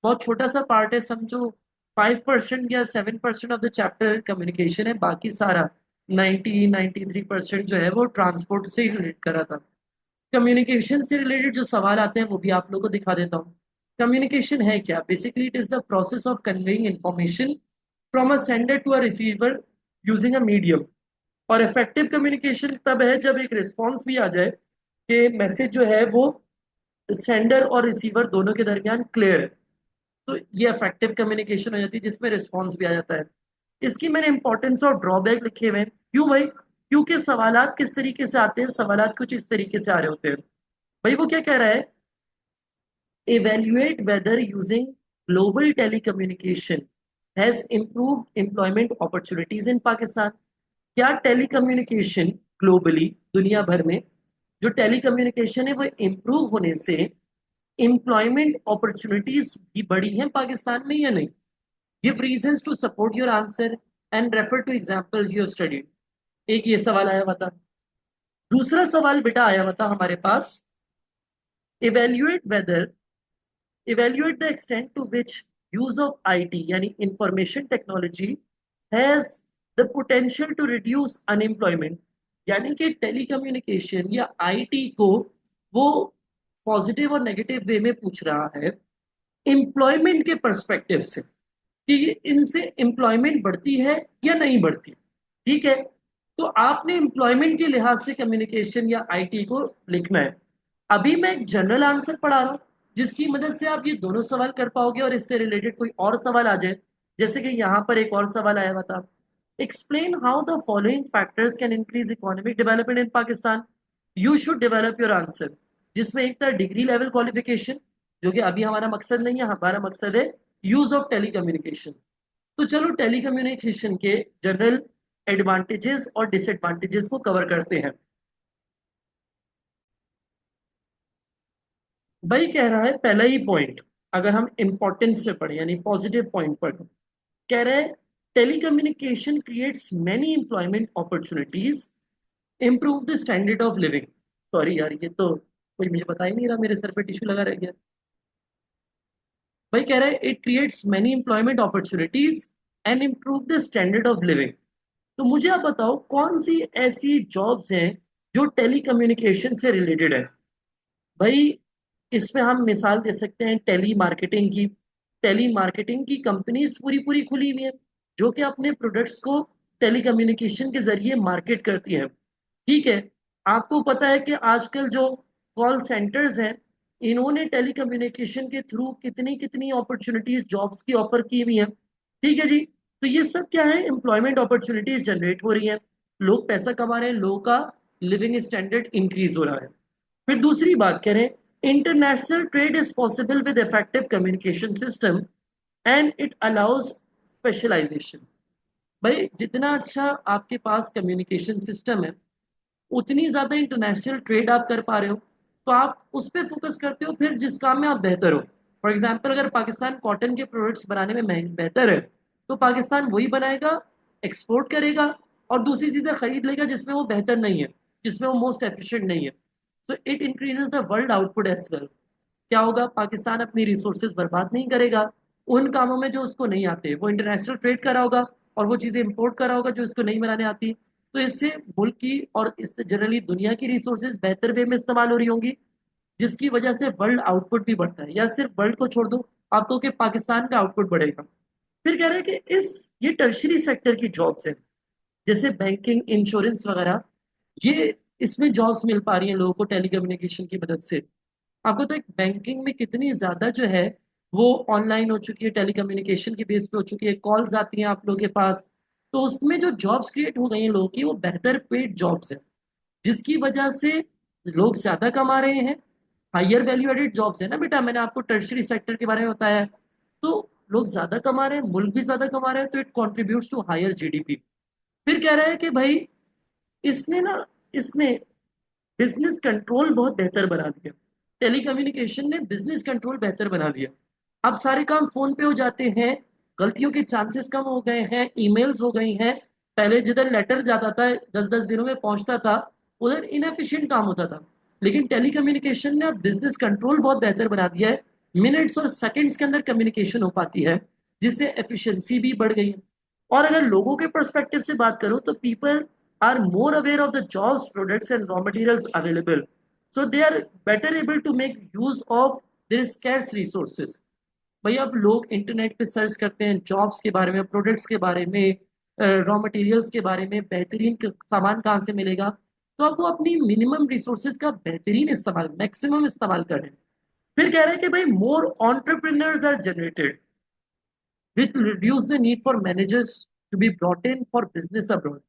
बहुत छोटा सा पार्ट है, समझो 5% या 7% ऑफ द चैप्टर कम्युनिकेशन है, बाकी सारा 93% जो है वो ट्रांसपोर्ट से रिलेट करा था। कम्युनिकेशन से रिलेटेड जो सवाल आते हैं वो भी आप लोगों को दिखा देता हूँ। कम्युनिकेशन है क्या? Basically it is the process of conveying information from a sender to a receiver using a medium. और इफेक्टिव कम्युनिकेशन तब है जब एक रिस्पॉन्स भी आ जाए कि मैसेज जो है वो सेंडर और रिसीवर दोनों के दरमियान क्लियर है। तो ये इफेक्टिव कम्युनिकेशन हो जाती है जिसमें रिस्पॉन्स भी आ जाता है। इसकी मैंने इंपॉर्टेंस और ड्रॉबैक लिखे हुए हैं। क्यों भाई? क्योंकि सवालात किस तरीके से आते हैं, सवालात कुछ इस तरीके से आ रहे होते हैं। भाई वो क्या कह रहा है? evaluate whether using global telecommunication has improved employment opportunities in Pakistan। क्या टेलीकम्युनिकेशन ग्लोबली, दुनिया भर में जो टेलीकम्युनिकेशन है वो इम्प्रूव होने से एम्प्लॉयमेंट अपॉर्चुनिटीज भी बढ़ी हैं पाकिस्तान में या नहीं? Give reasons to support your answer and refer to examples you have studied. एक ये सवाल आया हुआ था। दूसरा सवाल बेटा आया हुआ था हमारे पास, evaluate whether evaluate the extent to which use of IT यानी information technology has the potential to reduce unemployment. यानी कि टेलीकम्युनिकेशन या आईटी को वो पॉजिटिव और नेगेटिव वे में पूछ रहा है एम्प्लॉयमेंट के पर्सपेक्टिव से, कि इनसे एम्प्लॉयमेंट बढ़ती है या नहीं बढ़ती। ठीक है, तो आपने एम्प्लॉयमेंट के लिहाज से कम्युनिकेशन या आईटी को लिखना है। अभी मैं एक जनरल आंसर पढ़ा रहा हूँ जिसकी मदद से आप ये दोनों सवाल कर पाओगे और इससे रिलेटेड कोई और सवाल आ जाए। जैसे कि यहाँ पर एक और सवाल आया हुआ था, explain how the following factors can increase economic development in Pakistan. You should develop your answer, जिसमें एक था डिग्री लेवल क्वालिफिकेशन, जो कि अभी हमारा मकसद नहीं है, हमारा मकसद है यूज ऑफ टेलीकम्युनिकेशन। तो चलो टेलीकम्युनिकेशन के जनरल एडवांटेजेस और डिसएडवांटेजेस को कवर करते हैं। भाई कह रहा है पहला ही पॉइंट, अगर हम इंपॉर्टेंस में पढ़े यानी पॉजिटिव पॉइंट पर, कह रहे हैं telecommunication creates many employment opportunities, improve the standard of living. Sorry यार, ये तो कोई मुझे बता ही नहीं रहा, मेरे सर पे टिश्यू लगा रह गया। भाई कह रहा है it creates many employment opportunities and improve the standard of living. तो मुझे आप बताओ कौन सी ऐसी जॉब्स हैं जो टेलीकम्युनिकेशन से रिलेटेड है? भाई इसमें हम मिसाल दे सकते हैं टेली मार्केटिंग की। टेली मार्केटिंग की कंपनीज पूरी पूरी खुली हुई है जो कि अपने प्रोडक्ट्स को टेलीकम्युनिकेशन के जरिए मार्केट करती है। ठीक है, आपको पता है कि आजकल जो कॉल सेंटर्स हैं, इन्होंने टेलीकम्युनिकेशन के थ्रू कितनी कितनी अपॉर्चुनिटीज जॉब्स की ऑफर की हुई हैं। ठीक है जी, तो ये सब क्या है? एम्प्लॉयमेंट अपॉर्चुनिटीज जनरेट हो रही हैं, लोग पैसा कमा रहे हैं, लोगों का लिविंग स्टैंडर्ड इंक्रीज हो रहा है। फिर दूसरी बात करें, international trade is possible with effective communication system and it allows specialisation. भाई जितना अच्छा आपके पास कम्युनिकेशन सिस्टम है, उतनी ज्यादा इंटरनेशनल ट्रेड आप कर पा रहे हो, तो आप उस पर फोकस करते हो फिर जिस काम में आप बेहतर हो। फॉर एग्जाम्पल, अगर पाकिस्तान कॉटन के प्रोडक्ट्स बनाने में बेहतर है, तो पाकिस्तान वही बनाएगा, एक्सपोर्ट करेगा और दूसरी चीजें खरीद लेगा जिसमें वो बेहतर नहीं है, जिसमें वो मोस्ट एफिशिएंट नहीं है। So it increases the world output as well. क्या होगा? पाकिस्तान अपनी रिसोर्सेज बर्बाद नहीं करेगा उन कामों में जो उसको नहीं आते, वो इंटरनेशनल ट्रेड करा होगा और वो चीजें इंपोर्ट करा होगा जो इसको नहीं बनाने आती। तो इससे मुल्क की और इससे जनरली दुनिया की रिसोर्सेज बेहतर वे में इस्तेमाल हो रही होंगी, जिसकी वजह से वर्ल्ड आउटपुट भी बढ़ता है। या सिर्फ वर्ल्ड को छोड़ दो, आप कहो कि पाकिस्तान का आउटपुट बढ़ेगा। फिर कह रहे हैं कि ये टर्शरी सेक्टर की जॉब्स हैं, जैसे बैंकिंग, इंश्योरेंस वगैरह, ये इसमें जॉब्स मिल पा रही हैं लोगों को टेलीकम्युनिकेशन की मदद से। आपको तो एक बैंकिंग में कितनी ज्यादा जो है वो ऑनलाइन हो चुकी है, टेलीकम्युनिकेशन की बेस पे हो चुकी है, कॉल्स आती हैं आप लोगों के पास। तो उसमें जो जॉब्स क्रिएट हो गई हैं लोगों की, वो बेहतर पेड जॉब्स हैं, जिसकी वजह से लोग ज्यादा कमा रहे हैं। हायर वैल्यू एडेड जॉब्स है ना बेटा, मैंने आपको टर्शरी सेक्टर के बारे में बताया है। तो लोग ज्यादा कमा रहे हैं, मुल्क भी ज्यादा कमा रहे हैं, तो it contributes to higher GDP. फिर कह रहा है कि भाई इसने ना इसने बिजनेस कंट्रोल बहुत बेहतर बना दिया। टेलीकम्युनिकेशन ने बिजनेस कंट्रोल बेहतर बना दिया। अब सारे काम फोन पे हो जाते हैं, गलतियों के चांसेस कम हो गए हैं, ईमेल्स हो गई हैं। पहले जिधर लेटर जाता था 10-10 दिनों में पहुंचता था, उधर इनएफिशिएंट काम होता था। लेकिन टेलीकम्युनिकेशन ने अब बिजनेस कंट्रोल बहुत बेहतर बना दिया है। मिनट्स और सेकंड्स के अंदर कम्युनिकेशन हो पाती है, जिससे एफिशिएंसी भी बढ़ गई है। और अगर लोगों के परस्पेक्टिव से बात करूं तो people are more aware of the jobs, products, and raw materials available. So they are better able to make use of their scarce resources. भाई अब लोग इंटरनेट पे सर्च करते हैं जॉब्स के बारे में, प्रोडक्ट्स के बारे में, रॉ मटेरियल्स के बारे में, बेहतरीन सामान कहाँ से मिलेगा। तो अब वो अपनी मिनिमम रिसोर्सेज का बेहतरीन इस्तेमाल, मैक्सिमम इस्तेमाल कर रहे हैं। फिर कह रहे हैं कि भाई more entrepreneurs are generated which reduce the need for managers to be brought in for business abroad.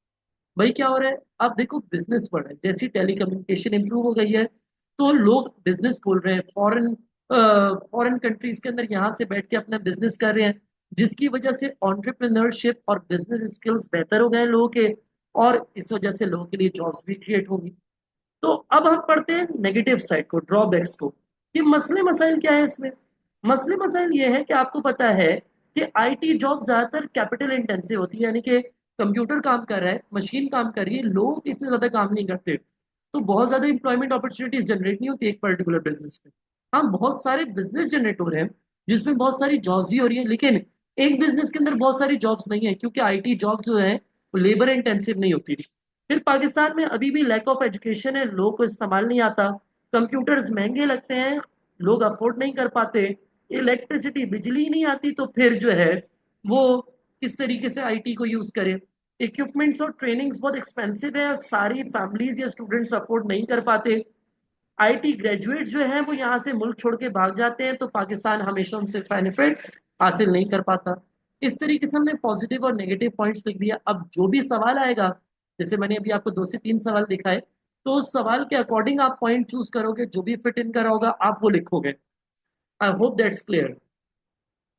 भाई क्या हो रहा है, अब देखो बिजनेस बढ़ रहा है, जैसी टेलीकम्युनिकेशन इंप्रूव हो गई है, तो लोग बिजनेस खोल रहे हैं फॉरेन फॉरेन कंट्रीज के अंदर, यहाँ से बैठ के अपना बिजनेस कर रहे हैं, जिसकी वजह से एंटरप्रेन्योरशिप और बिजनेस स्किल्स बेहतर हो गए हैं लोगों के। और इस वजह से लोगों के लिए जॉब्स भी क्रिएट होंगी। तो अब हम पढ़ते हैं नेगेटिव साइड को, ड्रॉबैक्स को, कि मसले मसाइल क्या है इसमें। मसले मसाइल ये है कि आपको पता है कि आईटी जॉब ज्यादातर कैपिटल इंटेंसिव होती है, यानी कि कंप्यूटर काम कर रहा है, मशीन काम कर रही है, लोग इतने ज्यादा काम नहीं करते। तो बहुत ज्यादा इंप्लॉयमेंट अपॉर्चुनिटीज जनरेट नहीं होती एक पर्टिकुलर बिजनेस में। हाँ, बहुत सारे बिजनेस जनरेट हो रहे हैं जिसमें बहुत सारी जॉब्स भी हो रही है, लेकिन एक बिजनेस के अंदर बहुत सारी जॉब्स नहीं है, क्योंकि आईटी जॉब्स जो है वो लेबर इंटेंसिव नहीं होती। फिर पाकिस्तान में अभी भी लैक ऑफ एजुकेशन है, लोगों को इस्तेमाल नहीं आता, कंप्यूटर्स महंगे लगते हैं, लोग अफोर्ड नहीं कर पाते, इलेक्ट्रिसिटी बिजली नहीं आती, तो फिर जो है वो किस तरीके से आईटी को यूज करें। इक्विपमेंट्स और ट्रेनिंग्स बहुत एक्सपेंसिव है, सारी फैमिलीज या स्टूडेंट्स अफोर्ड नहीं कर पाते। आईटी ग्रेजुएट जो है वो यहाँ से मुल्क छोड़ के भाग जाते हैं, तो पाकिस्तान हमेशा उनसे बेनिफिट हासिल नहीं कर पाता। इस तरीके से हमने पॉजिटिव और नेगेटिव पॉइंट्स लिख दिया। अब जो भी सवाल आएगा, जैसे मैंने अभी आपको 2 से 3 सवाल दिखाए, तो उस सवाल के अकॉर्डिंग आप पॉइंट चूज करोगे, जो भी फिट इन करा होगा आप वो लिखोगे। I hope that's clear.